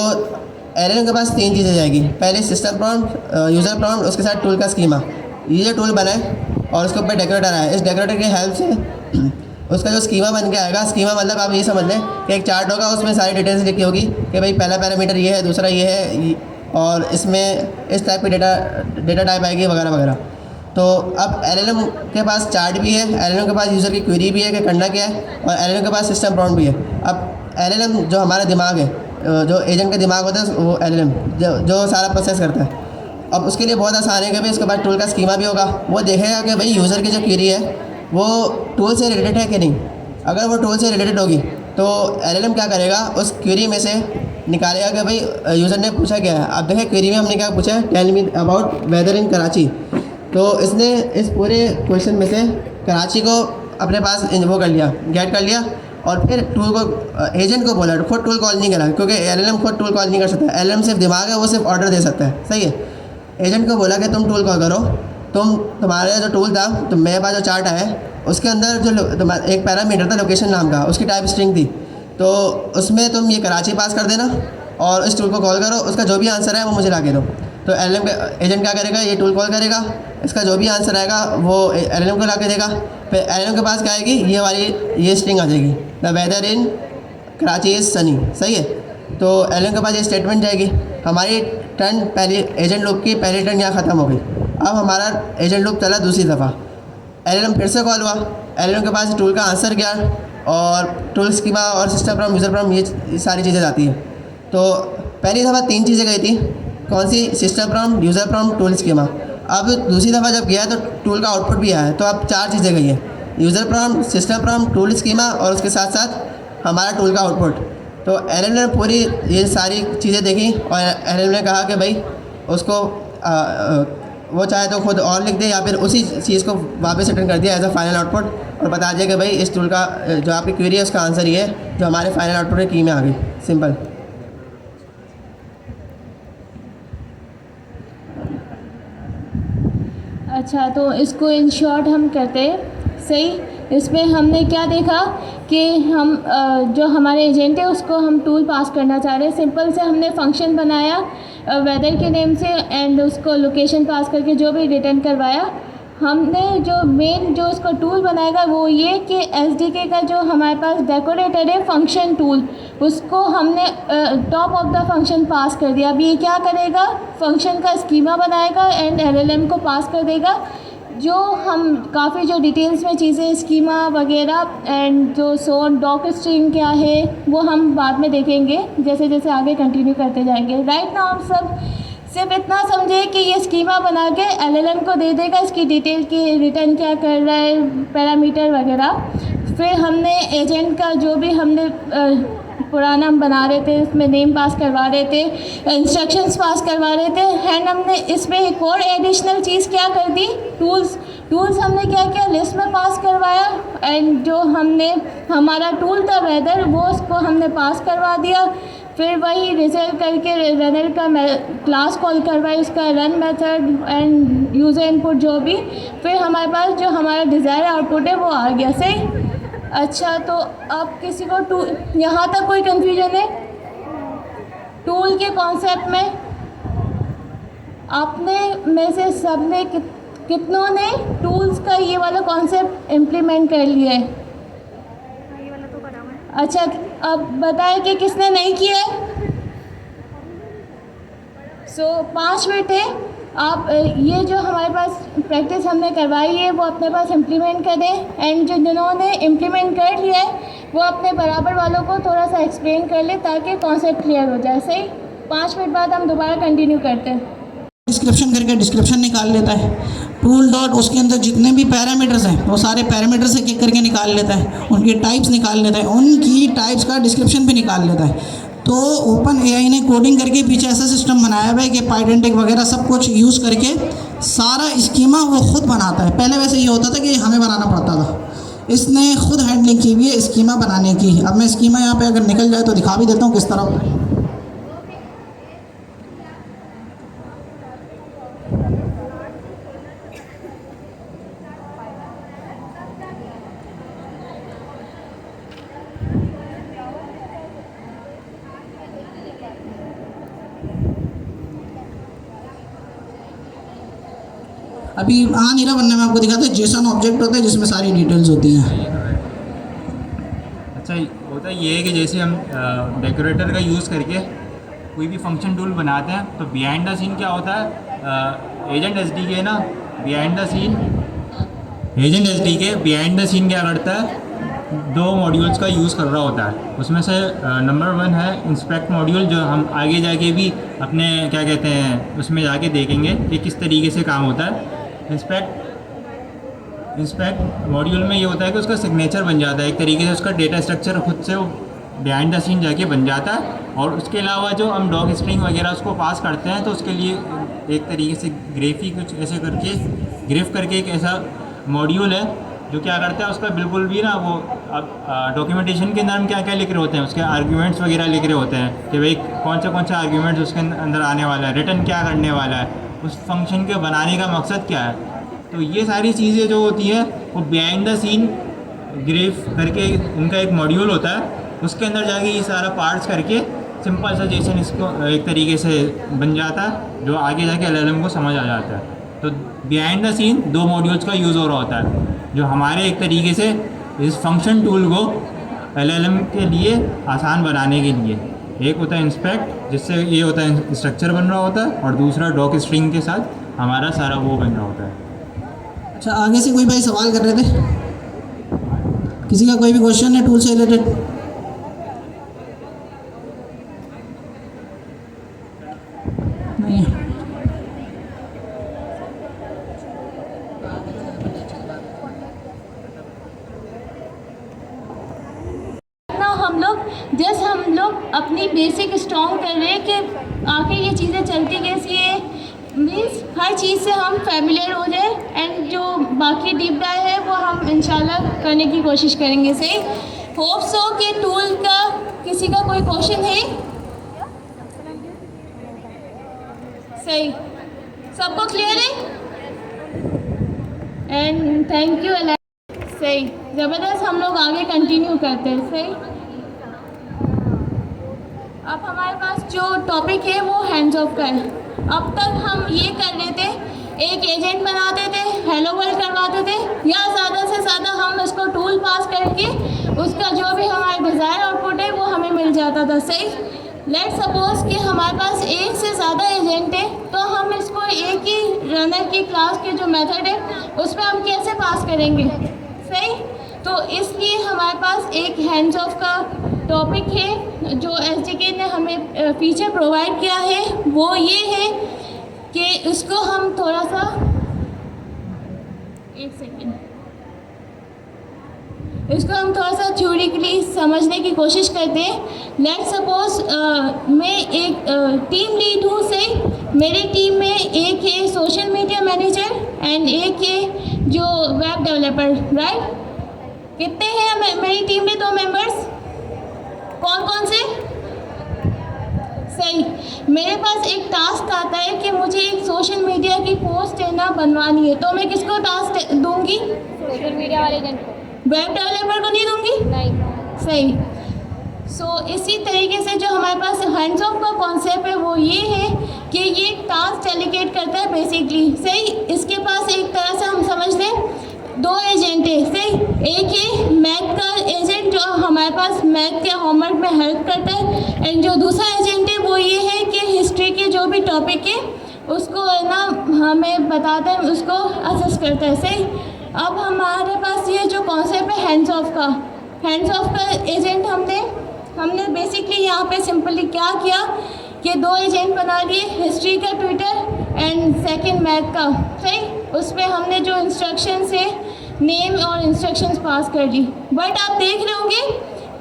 Speaker 1: एलएलएम के पास 3 चीज़ें जाएगी। पहले सिस्टम प्रॉम्प्ट, यूज़र प्रॉम्प्ट, उसके साथ टूल का स्कीमा। ये जो टूल बना है और उसके ऊपर डेकोरेटर आया है, इस डेकोरेटर की हेल्प से उसका जो स्कीमा बन के आएगा, स्कीमा मतलब आप ये समझ लें कि एक चार्ट होगा, उसमें सारी डिटेल्स लिखी होगी कि भाई पहला पैरामीटर ये है, दूसरा ये है, और इसमें इस टाइप की डेटा टाइप आएगी वगैरह वगैरह। तो अब एलएलएम के पास चार्ट भी है, एलएलएम के पास यूज़र की क्वेरी भी है कि करना क्या है, और एलएलएम के पास सिस्टम प्रॉम्प्ट भी है। अब एलएलएम जो हमारा दिमाग है, जो एजेंट का दिमाग होता है, वो एलएलएम जो सारा प्रोसेस करता है। अब उसके लिए बहुत आसान है कि भाई उसके बाद टूल का स्कीमा भी होगा, वो देखेगा कि भाई यूज़र की जो क्वेरी है वो टूल से रिलेटेड है कि नहीं। अगर वो टूल से रिलेटेड होगी तो एलएलएम क्या करेगा, उस क्वेरी में से निकालेगा कि भाई यूज़र ने पूछा क्या है। अब देखें क्वेरी में हमने क्या पूछा है, टेल मी अबाउट वेदर इन कराची। तो इसने इस पूरे क्वेश्चन में से कराची को अपने पास वो कर लिया, गेट कर लिया, और फिर टूल को, एजेंट को बोला, खुद टूल कॉल नहीं करा, क्योंकि एलएलएम खुद टूल कॉल नहीं कर सकता। एलएलएम सिर्फ दिमाग है, वो सिर्फ ऑर्डर दे सकता है, सही है। एजेंट को बोला कि तुम टूल कॉल करो, तुम्हारा जो टूल था, तो मेरे पास जो चार्ट है उसके अंदर जो एक पैरामीटर था लोकेशन नाम का, उसकी टाइप स्ट्रिंग थी, तो उसमें तुम ये कराची पास कर देना और इस टूल को कॉल करो, उसका जो भी आंसर है वो मुझे ला के दो। तो एलएलएम का एजेंट क्या करेगा, ये टूल कॉल करेगा, इसका जो भी आंसर आएगा वो एलएलएम को ला के देगा। फिर एलएलएम के पास क्या आएगी, ये वाली ये स्ट्रिंग आ जाएगी, the weather in Karachi is Sunny, सही है। तो एलएलएम के पास ये स्टेटमेंट जाएगी। हमारी टर्न पहली एजेंट लूप की पहली टर्न यहाँ ख़त्म हो गई। अब हमारा एजेंट लूप चला दूसरी दफ़ा, एलएलएम फिर से कॉल हुआ, एलएलएम के पास टूल का आंसर गया और टूल स्कीमा और सिस्टम प्रॉम्प्ट, यूज़र प्रॉम्प्ट, ये सारी चीज़ें आती हैं। तो पहली दफ़ा 3 चीज़ें गई थी, कौन सी, system prompt, user prompt, tool schema. अब दूसरी दफ़ा जब गया तो टूल का आउटपुट भी आया है, तो अब 4 चीज़ें गई हैं, user prompt, system prompt, tool schema, और उसके साथ साथ हमारा टूल का आउटपुट। तो एलएलएम ने पूरी ये सारी चीज़ें देखी और एलएलएम ने कहा कि भाई उसको वो चाहे तो खुद और लिख दे या फिर उसी चीज़ को वापस रिटर्न कर दिया एज अ फाइनल आउटपुट, और बता दिया कि भाई इस टूल का जो आपकी क्वेरी है उसका आंसर ये है जो हमारे फाइनल आउटपुट की में आ गई। सिंपल।
Speaker 2: अच्छा, तो इसको इन शॉर्ट हम करते हैं, सही। इसमें हमने क्या देखा कि हम जो हमारे एजेंट है उसको हम टूल पास करना चाह रहे हैं। सिंपल से हमने फंक्शन बनाया वेदर के नेम से एंड उसको लोकेशन पास करके जो भी रिटर्न करवाया। हमने जो मेन जो उसको टूल बनाएगा वो ये कि एसडीके का जो हमारे पास डेकोरेटर है फंक्शन टूल, उसको हमने टॉप ऑफ द फंक्शन पास कर दिया। अब ये क्या करेगा, फंक्शन का स्कीमा बनाएगा एंड एलएलएम को पास कर देगा। जो हम काफ़ी जो डिटेल्स में चीज़ें, स्कीमा वगैरह एंड जो सोन डॉक स्ट्रिंग क्या है वो हम बाद में देखेंगे जैसे जैसे आगे कंटिन्यू करते जाएंगे। राइट नाउ हम सब सिर्फ इतना समझे कि ये स्कीमा बना के एलएलएम को दे देगा, इसकी डिटेल की रिटर्न क्या कर रहा है, पैरामीटर वगैरह। फिर हमने एजेंट का जो भी हमने पुराना हम बना रहे थे, इसमें नेम पास करवा रहे थे, इंस्ट्रक्शंस पास करवा रहे थे, एंड हमने इसमें एक और एडिशनल चीज़ क्या कर दी, टूल्स हमने क्या किया, लिस्ट में पास करवाया एंड जो हमने हमारा टूल था वेदर वो उसको हमने पास करवा दिया। फिर वही रिजल्ट करके रनर का क्लास कॉल करवाई, उसका run method end user input जो भी, फिर हमारे पास जो हमारा डिज़ायर आउटपुट है वो आ गया, सही। अच्छा, तो अब किसी को टूल, यहाँ तक कोई कन्फ्यूजन है टूल के कॉन्सेप्ट में? आपने में से सब ने कितनों ने टूल्स का ये वाला कॉन्सेप्ट इम्प्लीमेंट कर लिया है? अच्छा, अब बताएं कि किसने नहीं किया है। 5 मिनट है, आप ये जो हमारे पास प्रैक्टिस हमने करवाई है वो अपने पास इम्प्लीमेंट करें एंड जो जिन्होंने इम्प्लीमेंट कर लिया है वो अपने बराबर वालों को थोड़ा सा एक्सप्लेन कर ले ताकि कॉन्सेप्ट क्लियर हो जाए, सही। 5 मिनट बाद हम दोबारा कंटिन्यू करते हैं।
Speaker 5: डिस्क्रिप्शन करके डिस्क्रिप्शन निकाल लेता है, टूल डॉट उसके अंदर जितने भी पैरामीटर्स हैं वो सारे पैरामीटर्स एक एक करके निकाल लेता है, उनकी टाइप्स निकाल लेता है, उनकी टाइप्स का डिस्क्रिप्शन भी निकाल लेता है। तो ओपन एआई ने कोडिंग करके पीछे ऐसा सिस्टम बनाया हुआ है कि पाइडेंटिक वगैरह सब कुछ यूज़ करके सारा स्कीमा वो खुद बनाता है। पहले वैसे ये होता था कि हमें बनाना पड़ता था, इसने खुद हैंडलिंग की हुई है स्कीमा बनाने की। अब मैं स्कीमा यहाँ पे अगर निकल जाए तो दिखा भी देता हूँ किस तरह होता है। अभी आ नहीं रहा, वरना मैं आपको दिखाता हूँ। जेसन ऑब्जेक्ट होता है जिसमें सारी डिटेल्स होती हैं।
Speaker 4: अच्छा, होता ये है कि जैसे हम डेकोरेटर का यूज़ करके कोई भी फंक्शन टूल बनाते हैं तो बिहाइंड द सीन क्या होता है, एजेंट एसडीके ना behind the scene, agent SDK behind the scene क्या करता है, 2 मॉड्यूल्स का यूज़ कर रहा होता है। उसमें से नंबर 1 है इंस्पेक्ट मॉड्यूल, जो हम आगे जाके भी अपने क्या कहते हैं उसमें जाके देखेंगे कि किस तरीके से काम होता है। इंस्पेक्ट मॉड्यूल में ये होता है कि उसका सिग्नेचर बन जाता है, एक तरीके से उसका डेटा स्ट्रक्चर खुद से बिहाइंड द सीन जाके बन जाता है। और उसके अलावा जो हम डॉक स्ट्रिंग वगैरह उसको पास करते हैं तो उसके लिए एक तरीके से ग्रेफी कुछ ऐसे करके ग्रेफ करके एक ऐसा मॉड्यूल है जो क्या करता है, उसका बिल्कुल भी ना वो अब डॉक्यूमेंटेशन के अंदर हम क्या क्या लिख रहे होते हैं, उसके आर्ग्यूमेंट्स वगैरह लिख रहे होते हैं कि भाई कौन सा आर्ग्यूमेंट्स उसके अंदर आने वाला है, रिटर्न क्या करने वाला है, उस फंक्शन के बनाने का मकसद क्या है। तो ये सारी चीज़ें जो होती हैं वो बिहाइंड द सीन ग्रेफ करके उनका एक मॉड्यूल होता है, उसके अंदर जाके ये सारा पार्ट्स करके सिंपल सा जेसन इसको एक तरीके से बन जाता है जो आगे जाके एलएलएम को समझ आ जाता है। तो बिहाइंड द सीन 2 मॉड्यूल्स का यूज़ हो रहा होता है जो हमारे एक तरीके से इस फंक्शन टूल को एलएलएम के लिए आसान बनाने के लिए। एक होता है इंस्पेक्ट जिससे ये होता है स्ट्रक्चर बन रहा होता है, और दूसरा डॉक स्ट्रिंग के साथ हमारा सारा वो बन रहा होता है।
Speaker 5: अच्छा, आगे से कोई भाई सवाल कर रहे थे? किसी का कोई भी क्वेश्चन है टूल से रिलेटेड? नहीं।
Speaker 2: हम लोग अपनी बेसिक स्ट्रॉन्ग कर रहे हैं कि आखिर ये चीज़ें चलती कैसी है, मीन्स हर चीज़ से हम फैमिलियर हो जाए, एंड जो बाकी डीप डाइव है वो हम इंशाल्लाह करने की कोशिश करेंगे। सही, होप सो कि टूल का किसी का कोई क्वेश्चन है? सही, सबको क्लियर है? And thank you. सही, ज़बरदस्त। हम लोग आगे कंटिन्यू करते हैं। सही, अब हमारे पास जो टॉपिक है वो हैंड्स ऑफ का है। अब तक हम ये कर रहे थे, एक एजेंट बनाते थे, हेलो वर्ल्ड करवाते थे, या ज़्यादा से ज़्यादा हम उसको टूल पास करके उसका जो भी हमारा डिज़ायर आउटपुट है वो हमें मिल जाता था। सही, लेट सपोज कि हमारे पास एक से ज़्यादा एजेंट है, तो हम इसको एक ही रनर की क्लास के जो मेथड है उस पर हम कैसे पास करेंगे। सही, तो इसलिए हमारे पास एक हैंड्स ऑफ का टॉपिक है जो एसडीके ने हमें फीचर प्रोवाइड किया है। वो ये है कि इसको हम थोड़ा सा, एक सेकेंड, इसको हम थोड़ा सा थ्योरिकली समझने की कोशिश करते हैं। लेट सपोज मैं एक टीम लीड हूँ। सही, मेरी टीम में एक है सोशल मीडिया मैनेजर एंड एक है जो वेब डेवलपर, राइट? कितने हैं मेरी टीम में? 2 मेंबर्स। कौन कौन से? सही, मेरे पास एक टास्क आता है कि मुझे एक सोशल मीडिया की पोस्ट है ना बनवानी है, तो मैं किसको टास्क दूंगी?
Speaker 3: सोशल मीडिया वाले एजेंट को।
Speaker 2: वेब डेवलपर को नहीं दूंगी?
Speaker 3: नहीं।
Speaker 2: सही। इसी तरीके से जो हमारे पास हैंड्स ऑफ का कॉन्सेप्ट है वो ये है कि ये टास्क डेलीगेट करता है बेसिकली। सही, इसके पास एक तरह से हम समझ लें 2 एजेंट है। सही, एक है मैथ का एजेंट जो हमारे पास मैथ के होमवर्क में हेल्प करता है, एंड जो दूसरा एजेंट है वो ये है कि हिस्ट्री के जो भी टॉपिक है उसको ना हमें बताता है, उसको असेस करता है। सही, अब हमारे पास ये जो कॉन्सेप्ट है हैंड्स ऑफ का एजेंट हमने बेसिकली यहाँ पे सिंपली क्या किया कि 2 एजेंट बना लिए, हिस्ट्री का ट्विटर एंड सेकंड मैथ का। सही, उस पर हमने जो इंस्ट्रक्शंस है नेम और इंस्ट्रक्शंस पास कर दी। बट आप देख रहे होंगे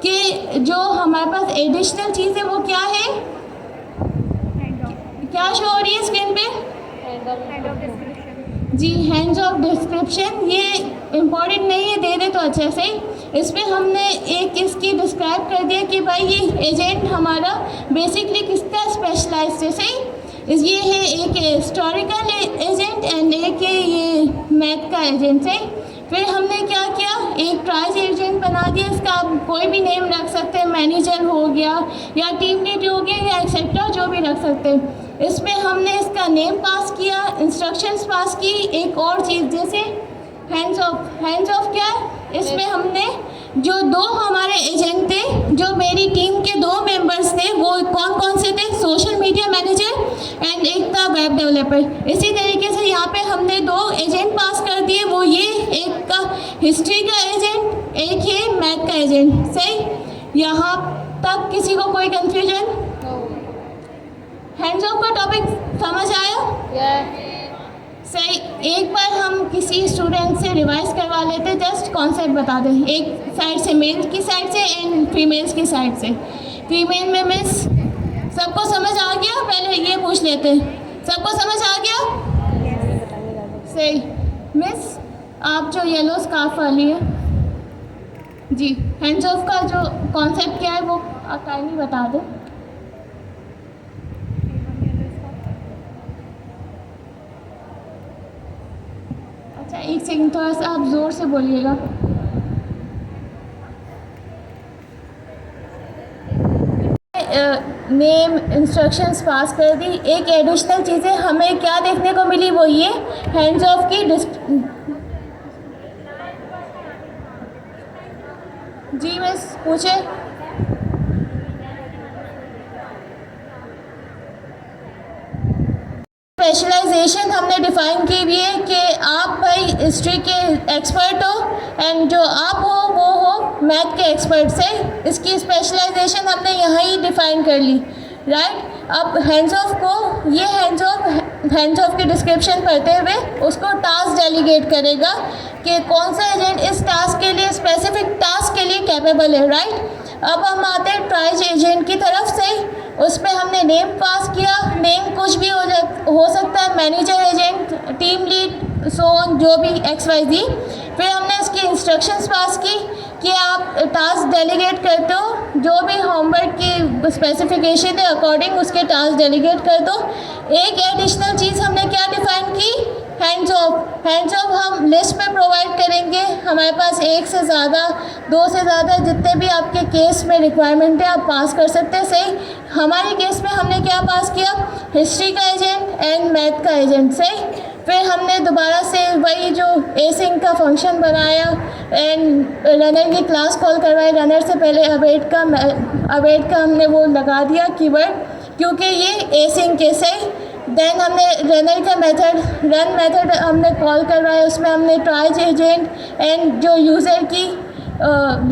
Speaker 2: कि जो हमारे पास एडिशनल चीज़ है वो क्या है, क्या शो हो रही है स्क्रीन पे? जी, हैंड्स ऑफ डिस्क्रिप्शन। ये इम्पॉर्टेंट नहीं है, दे दे तो अच्छा से ही। इस पर हमने एक इसकी डिस्क्राइब कर दिया कि भाई ये एजेंट हमारा बेसिकली किसका स्पेशलाइज्ड है, सही। ये है एक हिस्टोरिकल एजेंट एंड एक है ये मैथ का एजेंट, सही। फिर हमने क्या किया, एक ट्राइज एजेंट बना दिया। इसका आप कोई भी नेम रख सकते हैं, मैनेजर हो गया या टीम लीड हो गया या एक्सेट्रा, जो भी रख सकते हैं। इसमें हमने इसका नेम पास किया, इंस्ट्रक्शंस पास की। एक और चीज़ जैसे हैंड्स ऑफ क्या है, इसमें हमने जो दो हमारे एजेंट थे, जो मेरी टीम के दो मेंबर्स थे, वो कौन कौन से थे, सोशल मीडिया मैनेजर एंड एक था वेब डेवलपर। इसी तरीके से यहाँ पे हमने दो एजेंट पास कर दिए, वो ये एक का हिस्ट्री का एजेंट, एक है मैथ का एजेंट, सही। यहाँ तक किसी को कोई कन्फ्यूजन? हैंड्स ऑफ का टॉपिक समझ आया? सही। एक बार हम किसी स्टूडेंट से रिवाइज करवा लेते, जस्ट कॉन्सेप्ट बता दें, एक साइड से, मेल की साइड से एंड फीमेल्स की साइड से। फीमेल में मिस, सबको समझ आ गया? पहले ये पूछ लेते, सबको समझ आ गया? सही। मिस, आप जो येलो स्कार्फ वाली है जी, हैंड्स ऑफ का जो कॉन्सेप्ट क्या है वो काइंडली बता दें। अच्छा, एक सेकंड, थोड़ा सा आप ज़ोर से बोलिएगा। नेम, इंस्ट्रक्शंस पास कर दी। एक एडिशनल चीज़ें हमें क्या देखने को मिली, वो ये हैंड्स ऑफ की जी मिस पूछे। स्पेशलाइजेशन हमने डिफ़ाइन की हुई है कि आप भाई हिस्ट्री के एक्सपर्ट हो एंड जो आप हो वो हो मैथ के एक्सपर्ट से। इसकी स्पेशलाइजेशन हमने यहाँ ही डिफ़ाइन कर ली, राइट। अब हैंड्स ऑफ को, ये हैंड्स ऑफ की डिस्क्रिप्शन पढ़ते हुए उसको टास्क डेलीगेट करेगा कि कौन सा एजेंट इस टास्क के लिए, स्पेसिफिक टास्क के लिए कैपेबल है, राइट। अब हम आते हैं ट्राइज एजेंट की तरफ से। उसमें हमने नेम पास किया, नेम कुछ भी हो सकता है, manager, agent, team lead, so on, जो भी XYZ। फिर हमने इसकी इंस्ट्रक्शंस पास की कि आप टास्क डेलीगेट करते हो, जो भी होमवर्क की स्पेसिफिकेशन है अकॉर्डिंग उसके टास्क डेलीगेट कर दो। एक एडिशनल चीज़ हमने क्या डिफ़ाइन की, हैंड्स ऑफ हम लिस्ट में प्रोवाइड करेंगे। हमारे पास एक से ज़्यादा, दो से ज़्यादा, जितने भी आपके केस में रिक्वायरमेंट है आप पास कर सकते हैं, सही। हमारे केस में हमने क्या पास किया, हिस्ट्री का एजेंट एंड मैथ का एजेंट, सही। फिर हमने दोबारा से वही जो एसिंक का फंक्शन बनाया एंड रनर की क्लास कॉल करवाई। रनर से पहले अवेट का हमने वो लगा दिया कीवर्ड, क्योंकि ये एसिंक के, सही। देन हमने रनर का रन मेथड हमने कॉल करवाया, उसमें हमने ट्राइज एजेंट एंड जो यूज़र की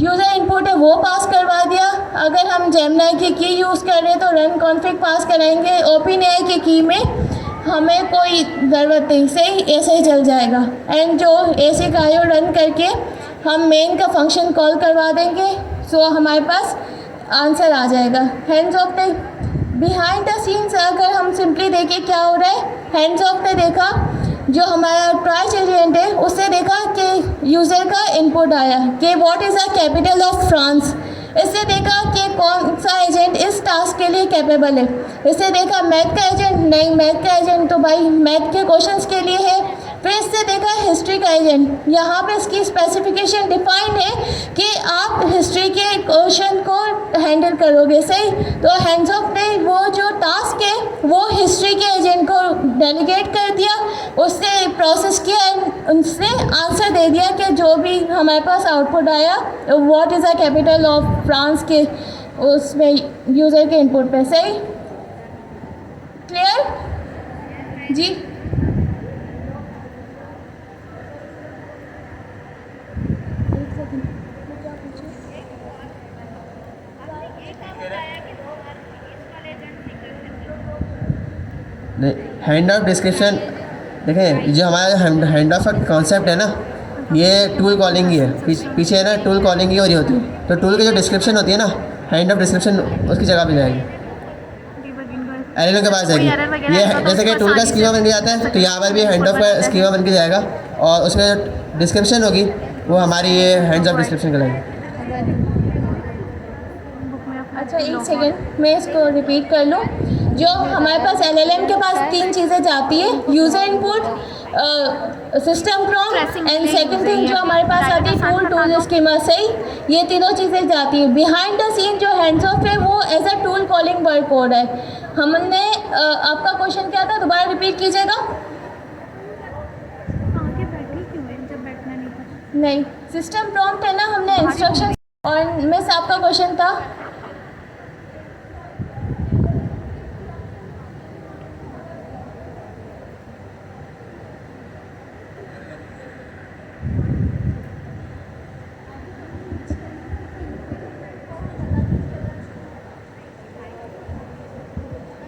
Speaker 2: यूज़र इनपुट है वो पास करवा दिया। अगर हम जेमिनी की की यूज़ कर रहे हैं तो रन कॉन्फ़िग पास कराएंगे। ओपनएआई की की में हमें कोई ज़रूरत नहीं, सही, ऐसे ही चल जाएगा। एंड जो ऐसे का रन करके हम मेन का फंक्शन कॉल करवा देंगे, सो हमारे पास आंसर आ जाएगा। हैंड्स ऑफ पे बिहाइंड द सीन्स अगर हम सिंपली देखें क्या हो रहा है, हैंड्स ऑफ पे देखा जो हमारा ट्राइज एजेंट है उससे देखा कि यूज़र का इनपुट आया कि what is the capital of France. इससे देखा कि कौन सा एजेंट इस टास्क के लिए कैपेबल है। इससे देखा मैथ का एजेंट, नहीं मैथ का एजेंट तो भाई मैथ के क्वेश्चंस के लिए है। फिर इससे देखा हिस्ट्री का एजेंट, यहाँ पे इसकी स्पेसिफिकेशन डिफाइंड है कि आप हिस्ट्री के क्वेश्चन को हैंडल करोगे, सही। तो हैंड्स ऑफ ने वो जो टास्क है वो हिस्ट्री के एजेंट को डेलीगेट कर दिया, उससे प्रोसेस किया एंड उसने आंसर दे दिया कि जो भी हमारे पास आउटपुट आया what is the capital of France के उसमें यूज़र के इनपुट पे, सही। Clear ji.
Speaker 1: Hand of description देखें, जो हमारा हैंड ऑफ का कॉन्सेप्ट है ना, ये टूल कॉलिंग ही है, पीछे है ना टूल कॉलिंग ही हो रही होती है, तो टूल की जो डिस्क्रिप्शन होती है ना, हैंड ऑफ डिस्क्रिप्शन उसकी जगह पे जाएगी, एलएलएम के पास जाएगी। ये जैसे कि टूल का स्कीमा बन के जाता है, तो यहाँ पर भी हैंड ऑफ का स्कीमा बन के जाएगा और उसमें जो डिस्क्रिप्शन होगी वो हमारी ये हैंड्स ऑफ डिस्क्रिप्शन कहलाएगी।
Speaker 2: अच्छा एक सेकेंड, मैं इसको रिपीट कर लूँ। जो हमारे पास एलएलएम के पास 3 चीज़ें जाती है, user input, system prompt and second thing जो हमारे पास आती है टूल स्कीमा। सही, ये तीनों चीज़ें जाती है। बिहाइंड द सीन जो हैंड्स ऑफ है वो as a tool calling word code है। हमने आपका क्वेश्चन क्या था, दोबारा रिपीट कीजिएगा। नहीं, सिस्टम प्रॉम्प्ट है ना, हमने इंस्ट्रक्शन। और मिस आपका क्वेश्चन था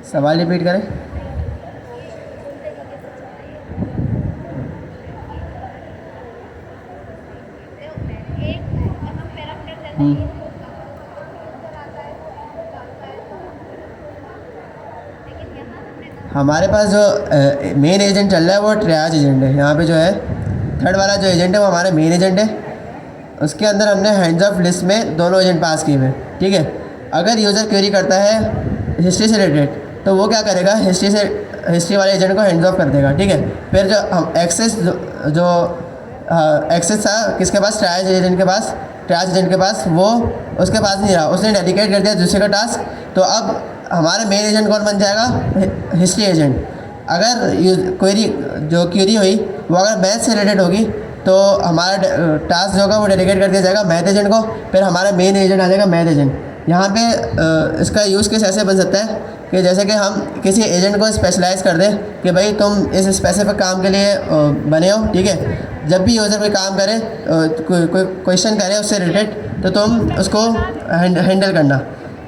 Speaker 1: सवाल रिपीट करें। हमारे पास जो मेन एजेंट चल रहा है वो ट्रियाज एजेंट है। यहाँ पे जो है थर्ड वाला जो एजेंट है वो हमारा मेन एजेंट है। उसके अंदर हमने हैंड्स ऑफ लिस्ट में दोनों एजेंट पास किए हुए, ठीक है। अगर यूज़र क्वेरी करता है हिस्ट्री से रिलेटेड तो वो क्या करेगा, हिस्ट्री वाले एजेंट को हैंड्स ऑफ कर देगा, ठीक है। फिर जो हम एक्सेस जो एक्सेस था किसके पास, ट्रायज एजेंट के पास, ट्रायज एजेंट के पास, वो उसके पास नहीं रहा, उसने डेडिकेट कर दिया दूसरे का टास्क। तो अब हमारा मेन एजेंट कौन बन जाएगा, हिस्ट्री एजेंट। अगर क्वेरी जो क्वेरी हुई वो अगर मैथ से रिलेटेड होगी तो हमारा टास्क जो होगा वो डेडिकेट कर दिया जाएगा मैथ एजेंट को। फिर हमारा मेन एजेंट आ जाएगा मैथ एजेंट। यहाँ पे इसका यूज़ केस ऐसे बन सकता है कि जैसे कि हम किसी एजेंट को स्पेशलाइज़ कर दें कि भाई तुम इस स्पेसिफिक काम के लिए बने हो, ठीक है। जब भी यूज़र कोई काम करे, कोई क्वेश्चन करे उससे रिलेटेड, तो तुम उसको हैंडल करना।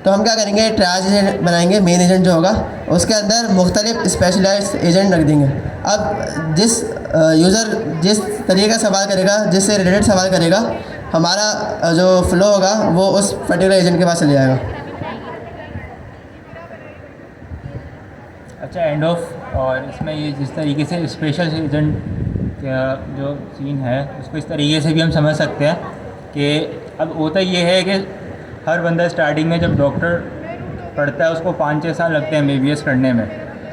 Speaker 1: तो हम क्या करेंगे, ट्रायज एजेंट बनाएंगे, मेन एजेंट जो होगा उसके अंदर मुख्तलिफ स्पेशलाइज्ड एजेंट रख देंगे। अब जिस यूज़र जिस तरीके का सवाल करेगा, जिससे रिलेटेड सवाल करेगा, हमारा जो फ्लो होगा वो उस पर्टिकुलर एजेंट के पास चले जाएगा।
Speaker 4: अच्छा, एंड ऑफ। और इसमें ये जिस तरीके से स्पेशल एजेंट का जो सीन है उसको इस तरीके से भी हम समझ सकते हैं कि अब होता ये है कि हर बंदा स्टार्टिंग में जब डॉक्टर पढ़ता है उसको 5-6 साल लगते हैं MBBS करने में,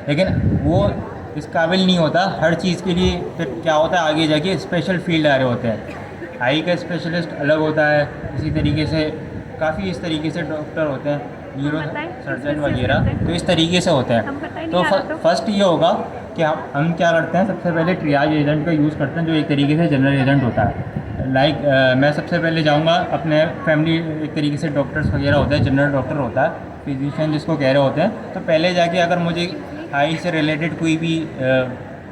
Speaker 4: लेकिन वो इस काबिल नहीं होता हर चीज़ के लिए। फिर क्या होता है, आगे जाके स्पेशल फील्ड आ रहे होते हैं। आई का स्पेशलिस्ट अलग होता है, इसी तरीके से काफ़ी इस तरीके से डॉक्टर होते हैं, न्यूरो सर्जन वगैरह, तो इस तरीके से होते हैं। तो फर्स्ट ये होगा कि हम क्या करते हैं, सबसे पहले ट्रियाज एजेंट का यूज़ करते हैं जो एक तरीके से जनरल एजेंट होता है। मैं सबसे पहले जाऊंगा अपने फैमिली, एक तरीके से डॉक्टर्स वगैरह होते हैं, जनरल डॉक्टर होता है, फिजिशियन जिसको कह रहे होते हैं। तो पहले जाके अगर मुझे आई से रिलेटेड कोई भी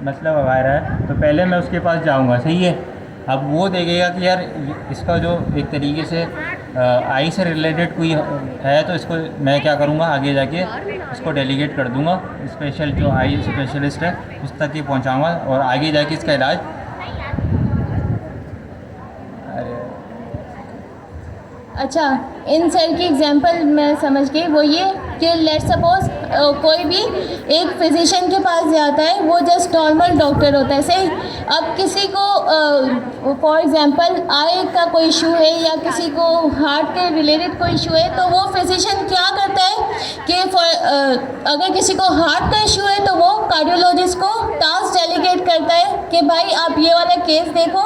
Speaker 4: मसला वगैरह है तो पहले मैं उसके पास जाऊंगा, सही है। अब वो देखेगा कि यार इसका जो एक तरीके से आई से रिलेटेड कोई है तो इसको मैं क्या करूँगा, आगे जाके इसको डेलीगेट कर दूँगा, स्पेशल जो आई स्पेशलिस्ट है उस तक ही पहुँचाऊँगा और आगे जाके इसका इलाज।
Speaker 2: अच्छा, इन सर की एग्जांपल मैं समझ गई। वो ये कि लेट सपोज कोई भी एक फिजिशियन के पास जाता है, वो जस्ट नॉर्मल डॉक्टर होता है, सही। अब किसी को फॉर एग्जांपल आई का कोई इशू है या किसी को हार्ट के रिलेटेड कोई इशू है, तो वो फिजिशियन क्या करता है कि अगर किसी को हार्ट का इशू है तो वो कार्डियोलॉजिस्ट को टास्क डेलीगेट करता है कि भाई आप ये वाला केस देखो,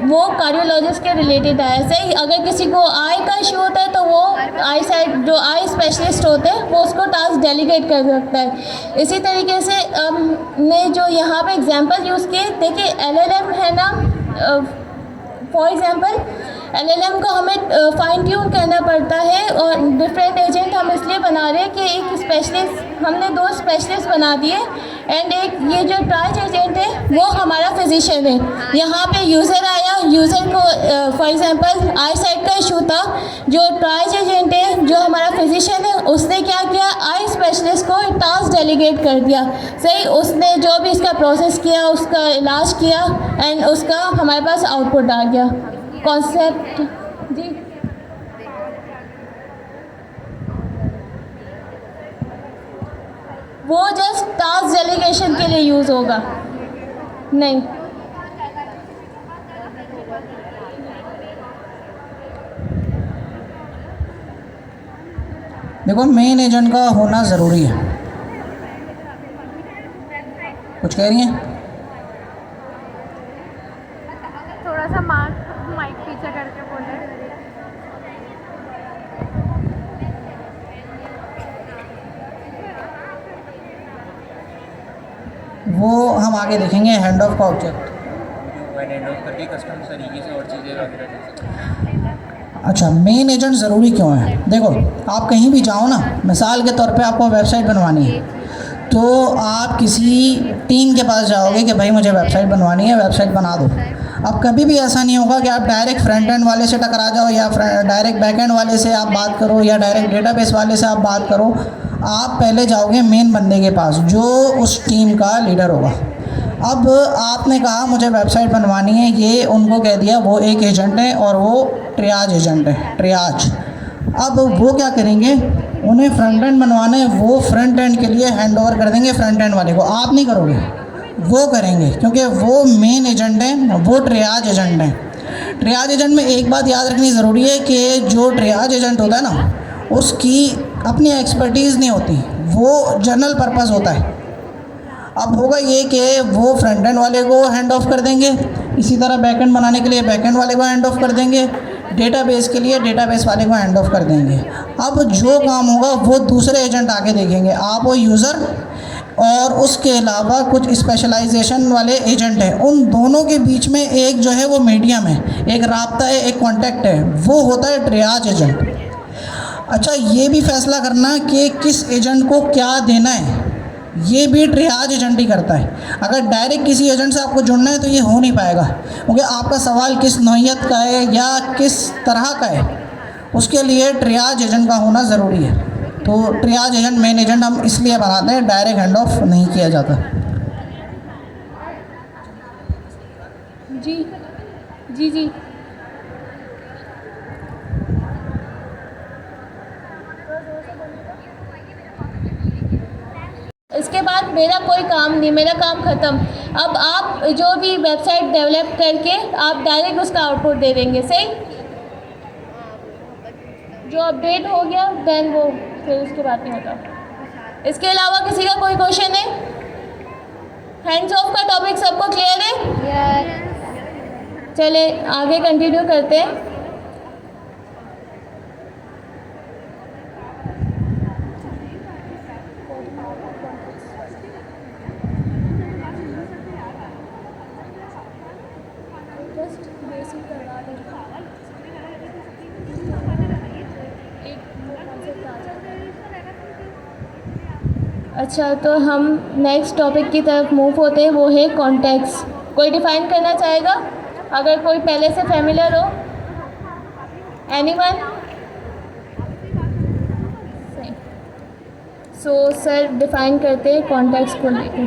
Speaker 2: वो कार्डियोलॉजिस्ट के रिलेटेड है, सही। अगर किसी को आई का इशू होता है तो वो आई साइड जो आई स्पेशलिस्ट होते हैं वो उसको टास्क डेलीगेट कर सकता है। इसी तरीके से ने जो यहाँ पे एग्जांपल यूज़ किए, देखिए एलएलएम है ना, फॉर एग्जांपल LLM को हमें फाइन ट्यून करना पड़ता है और डिफरेंट एजेंट हम इसलिए बना रहे हैं कि एक स्पेशलिस्ट, हमने 2 स्पेशलिस्ट बना दिए एंड एक ये जो ट्राइज एजेंट है वो हमारा फिजिशियन है। यहाँ पे यूज़र आया, यूज़र को फॉर एग्जांपल आई साइट का इशू था, जो ट्राइज एजेंट है जो हमारा फिजिशियन है उसने क्या किया, आई स्पेशलिस्ट को टास्क डेलीगेट कर दिया। सही, उसने जो भी इसका प्रोसेस किया, उसका इलाज किया एंड उसका हमारे पास आउटपुट आ गया। कॉन्सेप्ट जी वो जस्ट टास्क डेलीगेशन के लिए यूज़ होगा, नहीं।
Speaker 5: देखो मेन एजेंट का होना ज़रूरी है। कुछ कह रही हैं?
Speaker 3: थोड़ा सा माइक पीछे करके बोले।
Speaker 5: वो हम आगे देखेंगे हैंड ऑफ का ऑब्जेक्ट।
Speaker 1: हैंड ऑफ करके कस्टम तरीके से और चीज़ें वगैरह।
Speaker 5: अच्छा, मेन एजेंट ज़रूरी क्यों है? देखो आप कहीं भी जाओ ना, मिसाल के तौर पे आपको वेबसाइट बनवानी है तो आप किसी टीम के पास जाओगे कि भाई मुझे वेबसाइट बनवानी है, वेबसाइट बना दो। अब कभी भी ऐसा नहीं होगा कि आप डायरेक्ट फ्रंट एंड वाले से टकरा जाओ या डायरेक्ट बैक एंड वाले से आप बात करो या डायरेक्ट डेटाबेस वाले से आप बात करो। आप पहले जाओगे मेन बंदे के पास जो उस टीम का लीडर होगा। अब आपने कहा मुझे वेबसाइट बनवानी है, ये उनको कह दिया, वो एक एजेंट है और वो ट्रियाज एजेंट है, ट्रियाज। अब वो क्या करेंगे, उन्हें फ्रंट एंड बनवाना है, वो फ्रंट एंड के लिए हैंड ओवर कर देंगे फ्रंट एंड वाले को। आप नहीं करोगे, वो करेंगे क्योंकि वो मेन एजेंट हैं, वो ट्रियाज एजेंट हैं। ट्रियाज एजेंट में एक बात याद रखनी ज़रूरी है कि जो ट्रियाज एजेंट होता है ना, उसकी अपनी एक्सपर्टीज़ नहीं होती, वो जनरल पर्पस होता है। अब होगा ये कि वो फ्रंट एंड वाले को हैंड ऑफ कर देंगे, इसी तरह बैक एंड बनाने के लिए बैक एंड वाले को हैंड ऑफ कर देंगे, डेटाबेस के लिए डेटाबेस वाले को हैंड ऑफ कर देंगे। अब जो काम होगा वो दूसरे एजेंट आके देखेंगे। आप वो यूज़र और उसके अलावा कुछ स्पेशलाइजेशन वाले एजेंट हैं, उन दोनों के बीच में एक जो है वो मीडियम है, एक राब्ता है, एक कॉन्टैक्ट है, वो होता है ट्रियाज एजेंट। अच्छा, ये भी फैसला करना कि किस एजेंट को क्या देना है, ये भी ट्रियाज एजेंट ही करता है। अगर डायरेक्ट किसी एजेंट से आपको जुड़ना है तो ये हो नहीं पाएगा, क्योंकि आपका सवाल किस नौइयत का है या किस तरह का है, उसके लिए ट्रियाज एजेंट का होना ज़रूरी है। तो ट्रियाज एजेंट मेन एजेंट हम इसलिए बनाते हैं, डायरेक्ट हैंड ऑफ नहीं किया जाता।
Speaker 2: जी जी जी इसके बाद मेरा कोई काम नहीं, मेरा काम ख़त्म। अब आप जो भी वेबसाइट डेवलप करके आप डायरेक्ट उसका आउटपुट दे देंगे। सही, जो अपडेट हो गया देन वो फिर उसके बाद नहीं होता। इसके अलावा किसी का कोई क्वेश्चन है? हैंड्स ऑफ का टॉपिक सबको क्लियर है? चले आगे कंटिन्यू करते हैं। अच्छा, तो हम नेक्स्ट टॉपिक की तरफ मूव होते हैं, वो है कॉन्टेक्स्ट। कोई डिफाइन करना चाहेगा? अगर कोई पहले से फेमिलियर हो? एनीवन? सो सर डिफाइन करते हैं कॉन्टेक्स्ट को लेकर।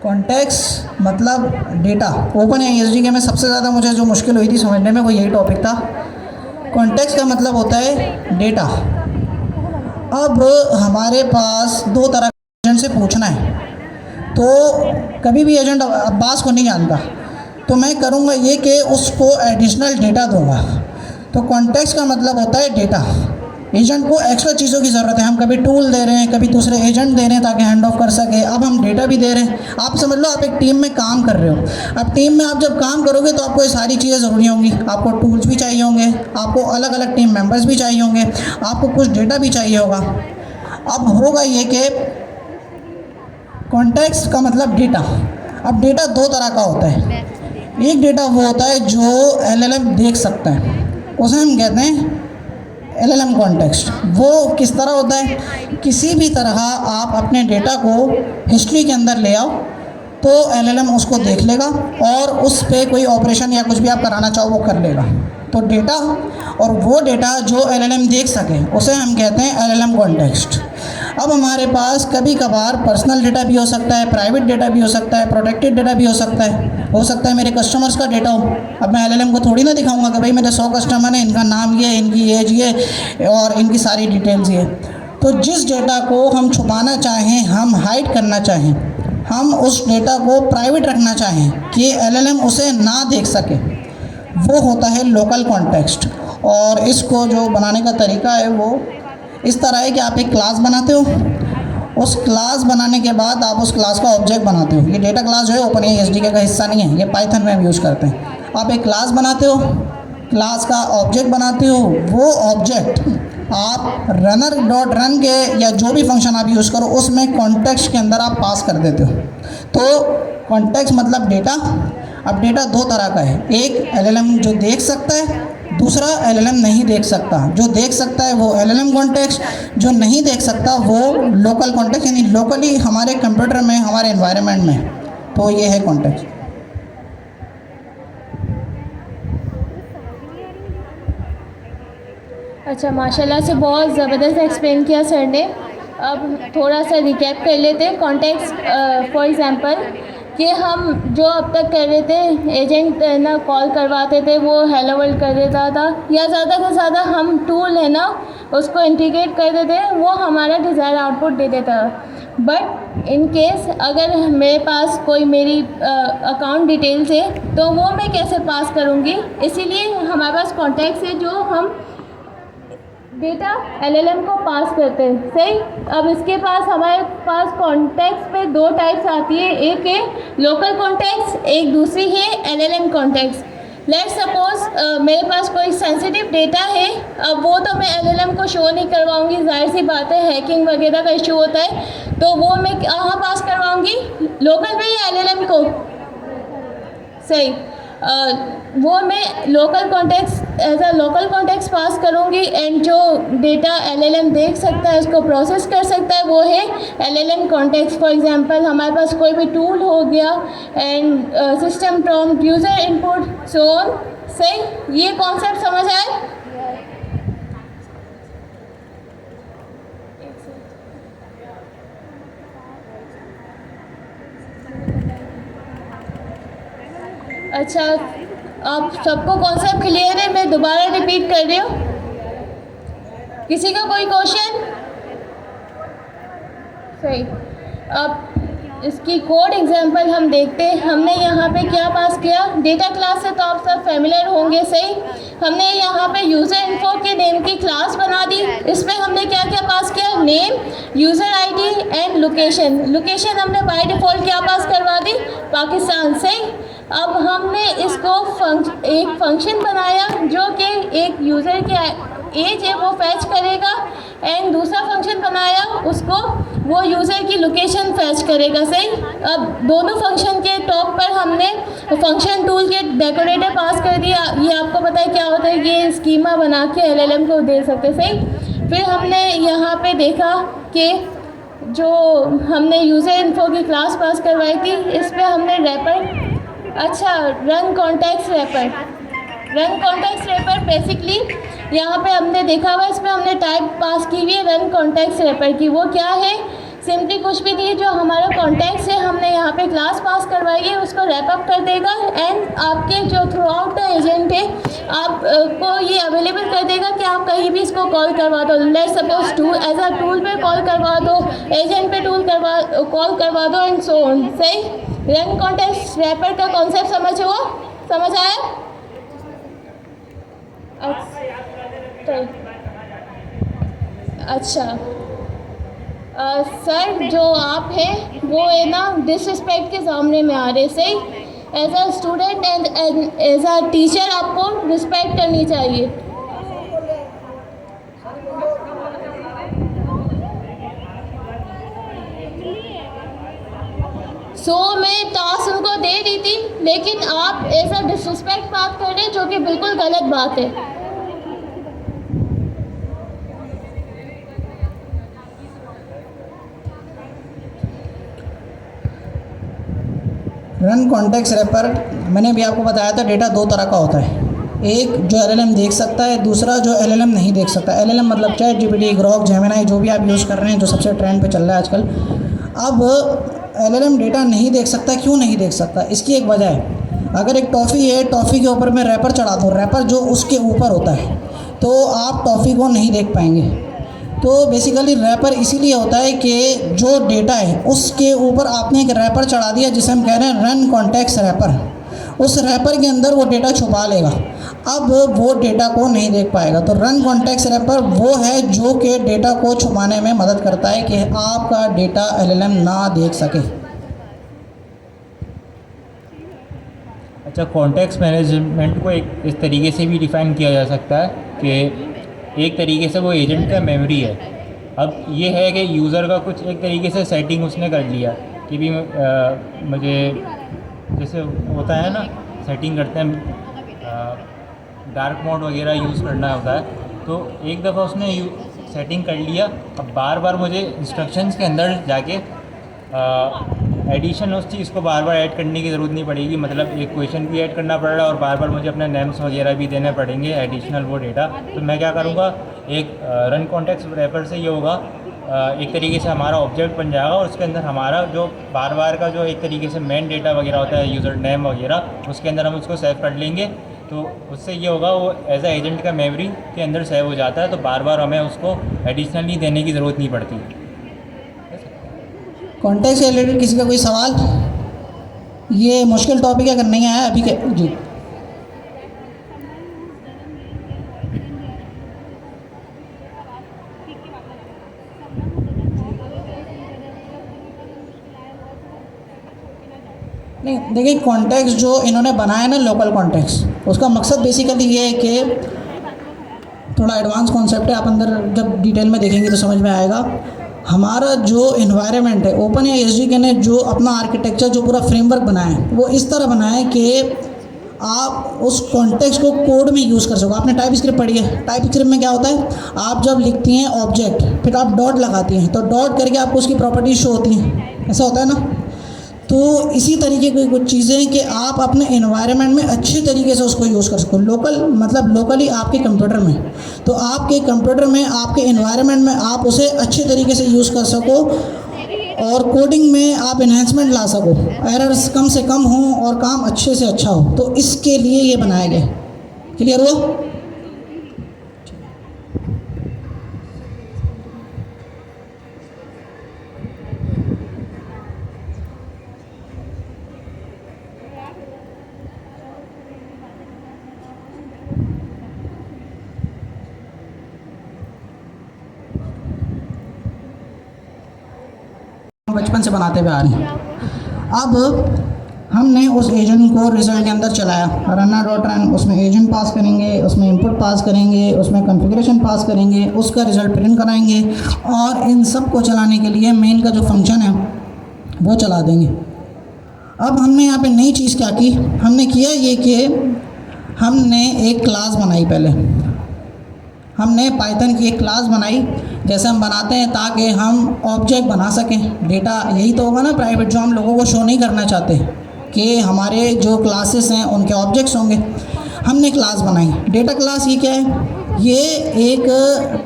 Speaker 5: कॉन्टेक्स्ट मतलब डेटा। ओपन एसडीके में सबसे ज़्यादा मुझे जो मुश्किल हुई थी समझने में वो यही टॉपिक था। कॉन्टेक्स्ट का मतलब होता है डेटा। अब हमारे पास दो तरह के एजेंट से पूछना है, तो कभी भी एजेंट अब्बास को नहीं जानता तो मैं करूँगा ये कि उसको एडिशनल डेटा दूंगा। तो कॉन्टेक्स्ट का मतलब होता है डेटा। एजेंट को एक्स्ट्रा चीज़ों की ज़रूरत है, हम कभी टूल दे रहे हैं, कभी दूसरे एजेंट दे रहे हैं ताकि हैंड ऑफ कर सके, अब हम डेटा भी दे रहे हैं। आप समझ लो आप एक टीम में काम कर रहे हो। अब टीम में आप जब काम करोगे तो आपको ये सारी चीज़ें ज़रूरी होंगी। आपको टूल्स भी चाहिए होंगे, आपको अलग अलग टीम मेंबर्स भी चाहिए होंगे, आपको कुछ डेटा भी चाहिए होगा। अब होगा ये कि कॉन्टेक्स्ट का मतलब डेटा। अब डेटा दो तरह का होता है। एक डेटा वो होता है जो LLM देख सकता है, उसे हम कहते हैं LLM कॉन्टेक्स्ट। वो किस तरह होता है, किसी भी तरह आप अपने डेटा को हिस्ट्री के अंदर ले आओ तो LLM उसको देख लेगा और उस पे कोई ऑपरेशन या कुछ भी आप कराना चाहो वो कर लेगा। तो डेटा और वो डेटा जो LLM देख सके उसे हम कहते हैं LLM कॉन्टेक्स्ट। अब हमारे पास कभी कभार पर्सनल डेटा भी हो सकता है, प्राइवेट डेटा भी हो सकता है, प्रोटेक्टेड डेटा भी हो सकता है मेरे कस्टमर्स का डेटा हो। अब मैं LLM को थोड़ी ना दिखाऊंगा कि भाई मेरे 100 कस्टमर हैं, इनका नाम ये, इनकी एज ये और इनकी सारी डिटेल्स ये। तो जिस डेटा को हम छुपाना चाहें, हम हाइड करना चाहें, हम उस डेटा को प्राइवेट रखना चाहें कि LLM उसे ना देख सके, वो होता है लोकल कॉन्टेक्स्ट। और इसको जो बनाने का तरीका है वो इस तरह है कि आप एक क्लास बनाते हो, उस क्लास बनाने के बाद आप उस क्लास का ऑब्जेक्ट बनाते हो। ये डेटा क्लास जो है OpenAI SDK का हिस्सा नहीं है, ये पाइथन में हम यूज़ करते हैं। आप एक क्लास बनाते हो, क्लास का ऑब्जेक्ट बनाते हो, वो ऑब्जेक्ट आप runner.run के या जो भी फंक्शन आप यूज़ करो उसमें कॉन्टेक्स्ट के अंदर आप पास कर देते हो। तो कॉन्टेक्स्ट मतलब डेटा। अब डेटा दो तरह का है, एक LLM जो देख सकता है, दूसरा LLM नहीं देख सकता। जो देख सकता है वो LLM कॉन्टेक्स्ट, जो नहीं देख सकता वो लोकल कॉन्टेक्स्ट, यानी लोकली हमारे कंप्यूटर में, हमारे एनवायरनमेंट में। तो ये है कॉन्टेक्स्ट।
Speaker 2: अच्छा, माशाल्लाह से बहुत ज़बरदस्त एक्सप्लेन किया सर ने। अब थोड़ा सा रिकैप कर लेते हैं। कॉन्टेक्स्ट फॉर एग्जांपल कि हम जो अब तक कर रहे थे, एजेंट ना कॉल करवाते थे, वो हेलो वर्ल्ड कर देता था, या ज़्यादा से ज़्यादा हम टूल है ना उसको इंटीग्रेट कर देते, वो हमारा डिज़ायर आउटपुट दे देता। बट इन केस अगर मेरे पास कोई मेरी अकाउंट डिटेल्स है तो वो मैं कैसे पास करूँगी, इसीलिए हमारे पास कॉन्टेक्स्ट है जो हम डेटा LLM को पास करते हैं। सही। अब इसके पास हमारे पास कॉन्टेक्स्ट पे दो टाइप्स आती है, एक है लोकल कॉन्टेक्स्ट, एक दूसरी है LLM कॉन्टेक्स्ट। लेट्स सपोज मेरे पास कोई सेंसिटिव डेटा है, अब वो तो मैं LLM को शो नहीं करवाऊंगी, जाहिर सी बात है, हैकिंग वगैरह का इशू होता है, तो वो मैं कहाँ पास करवाऊंगी, लोकल पे या LLM को। सही। वो मैं local context as a local context पास करूँगी, एंड जो डेटा LLM देख सकता है, उसको प्रोसेस कर सकता है, वो है LLM कॉन्टेक्स्ट। फॉर एग्जांपल हमारे पास कोई भी टूल हो गया and system prompt, user input, so on. सही। ये कॉन्सेप्ट समझ आए? अच्छा, आप सबको कॉन्सेप्ट क्लियर है? मैं दोबारा रिपीट कर रही हूँ। किसी का कोई क्वेश्चन? सही। अब इसकी कोड एग्जांपल हम देखते हैं। हमने यहाँ पे क्या पास किया, डेटा क्लास से तो आप सब फेमिलियर होंगे। सही। हमने यहाँ पे यूज़र इन्फो के नेम की क्लास बना दी। इसमें हमने क्या क्या पास किया, name, user ID and location. Location हमने बाय डिफ़ॉल्ट क्या पास करवा दी, पाकिस्तान। सही। अब हमने इसको एक फंक्शन बनाया जो कि एक यूज़र की एज है वो फैच करेगा, एंड दूसरा फंक्शन बनाया उसको वो यूज़र की लोकेशन फैच करेगा। सही। अब दोनों फंक्शन के टॉप पर हमने फंक्शन टूल के डेकोरेटर पास कर दिया। ये आपको पता है क्या होता है, ये स्कीमा बना के LLM को दे सकते। सही। फिर हमने यहाँ पे देखा कि जो हमने यूज़र इन्फो की क्लास पास करवाई थी, इस पर हमने रैपर, अच्छा, run context wrapper. Run context wrapper basically यहाँ पे हमने देखा हुआ, इसमें हमने टाइप पास की हुई है रन कॉन्टेक्स्ट रैपर की। वो क्या है, सिंपली कुछ भी नहीं, जो हमारा कॉन्टेक्स्ट है हमने यहाँ पे क्लास पास करवाई है, उसको रैप अप कर देगा, एंड आपके जो थ्रू आउट द एजेंट है आपको ये अवेलेबल कर देगा कि आप कहीं भी इसको कॉल करवा दो। Let's suppose tool as a tool पे कॉल करवा दो, एजेंट पे कॉल करवा दो, एंड सो ऑन। सही। रन कॉन्टेक्स्ट रैपर का कॉन्सेप्ट समझ आया? अच्छा, सर जो आप हैं वो है ना डिसरिस्पेक्ट के सामने में आ रहे। सही। As a student and as a teacher आपको रिस्पेक्ट करनी चाहिए। सो मैं टास्क उनको दे दी थी, लेकिन आप ऐसा डिसरिस्पेक्ट बात कर रहे हैं जो कि बिल्कुल गलत बात है।
Speaker 5: रन कॉन्टेक्स्ट रैपर, मैंने भी आपको बताया था डेटा दो तरह का होता है, एक जो एलएलएम देख सकता है, दूसरा जो एलएलएम नहीं देख सकता। एलएलएम मतलब चैट जीपीटी, ग्रोक, जेमिनी, जो भी आप यूज़ कर रहे हैं, जो सबसे ट्रेंड पे चल रहा है आजकल। अब एलएलएम डेटा नहीं देख सकता, क्यों नहीं देख सकता? इसकी एक वजह है। अगर एक टॉफ़ी है, टॉफ़ी के ऊपर मैं रैपर चढ़ा दूँ, रैपर जो उसके ऊपर होता है, तो आप टॉफ़ी को नहीं देख पाएंगे। तो बेसिकली रैपर इसीलिए होता है कि जो डेटा है उसके ऊपर आपने एक रैपर चढ़ा दिया, जिसे हम कह रहे हैं रन कॉन्टेक्स्ट रैपर। उस रैपर के अंदर वो डेटा छुपा लेगा, अब वो डेटा को नहीं देख पाएगा। तो रन कॉन्टेक्स्ट रैपर वो है जो कि डेटा को छुपाने में मदद करता है कि आपका डेटा एलएलएम ना देख सके।
Speaker 4: अच्छा, कॉन्टेक्स्ट मैनेजमेंट को एक इस तरीके से भी डिफ़ाइन किया जा सकता है कि एक तरीके से वो एजेंट का मेमोरी है। अब ये है कि यूज़र का कुछ एक तरीके से सेटिंग उसने कर लिया कि भी मुझे जैसे होता है ना, सेटिंग करते हैं डार्क मोड वगैरह यूज़ करना होता है, तो एक दफ़ा उसने सेटिंग कर लिया। अब बार बार मुझे इंस्ट्रक्शंस के अंदर जाके एडिशन उस चीज़ को बार बार ऐड करने की ज़रूरत नहीं पड़ेगी। मतलब एक क्वेश्चन भी ऐड करना पड़ रहा है और बार बार मुझे अपने नेम्स वगैरह भी देने पड़ेंगे एडिशनल वो डेटा। तो मैं क्या करूँगा, एक रन कॉन्टेक्स्ट रैपर से ये होगा, एक तरीके से हमारा ऑब्जेक्ट बन जाएगा और उसके अंदर हमारा जो बार बार का जो एक तरीके से मेन डेटा वगैरह होता है, यूज़र नेम वगैरह, उसके अंदर हम उसको सेव कर लेंगे। तो उससे ये होगा, वो एज ए एजेंट का मेमोरी के अंदर सेव हो जाता है, तो बार बार हमें उसको एडिशनली देने की ज़रूरत नहीं पड़ती।
Speaker 5: कॉन्टेक्स्ट से रिलेटेड किसी का कोई सवाल? ये मुश्किल टॉपिक है, अगर नहीं आया अभी के जी। नहीं देखिए, कॉन्टेक्स्ट जो इन्होंने बनाया ना, लोकल कॉन्टेक्स्ट, उसका मकसद बेसिकली ये है कि थोड़ा एडवांस कॉन्सेप्ट है, आप अंदर जब डिटेल में देखेंगे तो समझ में आएगा। हमारा जो इन्वायरमेंट है, ओपन या एसडीके ने जो अपना आर्किटेक्चर, जो पूरा फ्रेमवर्क बनाया है, वो इस तरह बनाया है कि आप उस कॉन्टेक्स्ट को कोड में यूज़ कर सको। आपने टाइप स्क्रिप्ट पढ़ी है, टाइप स्क्रिप्ट में क्या होता है, आप जब लिखती हैं ऑब्जेक्ट, फिर आप डॉट लगाती हैं, तो डॉट करके आपको उसकी प्रॉपर्टीज शो होती हैं, ऐसा होता है ना। तो इसी तरीके की कुछ चीज़ें कि आप अपने एनवायरनमेंट में अच्छे तरीके से उसको यूज़ कर सको। लोकल मतलब लोकली आपके कंप्यूटर में, तो आपके कंप्यूटर में, आपके एनवायरनमेंट में आप उसे अच्छे तरीके से यूज़ कर सको और कोडिंग में आप इन्हेंसमेंट ला सको, एरर्स कम से कम हों और काम अच्छे से अच्छा हो। तो इसके लिए ये बनाया गया। क्लियर हुआ? बचपन से बनाते हुए आ रहे हैं। अब हमने उस एजेंट को रिजल्ट के अंदर चलाया, रनर.रन, उसमें एजेंट पास करेंगे, उसमें इनपुट पास करेंगे, उसमें कॉन्फ़िगरेशन पास करेंगे, उसका रिज़ल्ट प्रिंट कराएंगे और इन सब को चलाने के लिए मेन का जो फंक्शन है वो चला देंगे। अब हमने यहाँ पे नई चीज़ क्या की, हमने किया ये कि हमने एक क्लास बनाई। पहले हमने पाइथन की एक क्लास बनाई, जैसे हम बनाते हैं ताकि हम ऑब्जेक्ट बना सकें। डेटा यही तो होगा ना प्राइवेट, जो हम लोगों को शो नहीं करना चाहते कि हमारे जो क्लासेस हैं उनके ऑब्जेक्ट्स होंगे। हमने क्लास बनाई, डेटा क्लास। ये क्या है, ये एक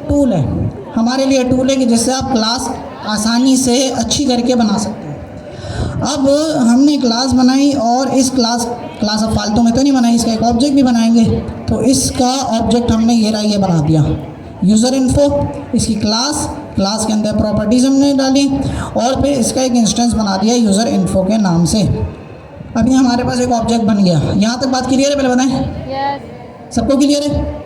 Speaker 5: टूल है, हमारे लिए टूल है कि जिससे आप क्लास आसानी से अच्छी करके बना सकते हैं। अब हमने क्लास बनाई और इस क्लास अब फालतू में तो नहीं बनाई, इसका एक ऑब्जेक्ट भी बनाएंगे। तो इसका ऑब्जेक्ट हमने ये बना दिया, यूज़र इन्फो। इसकी क्लास के अंदर प्रॉपर्टीज़ हमने डाली और फिर इसका एक इंस्टेंस बना दिया यूज़र इन्फो के नाम से। अभी हमारे पास एक ऑब्जेक्ट बन गया। यहाँ तक बात क्लियर है? पहले बताएं,
Speaker 3: यस,
Speaker 5: सबको क्लियर है?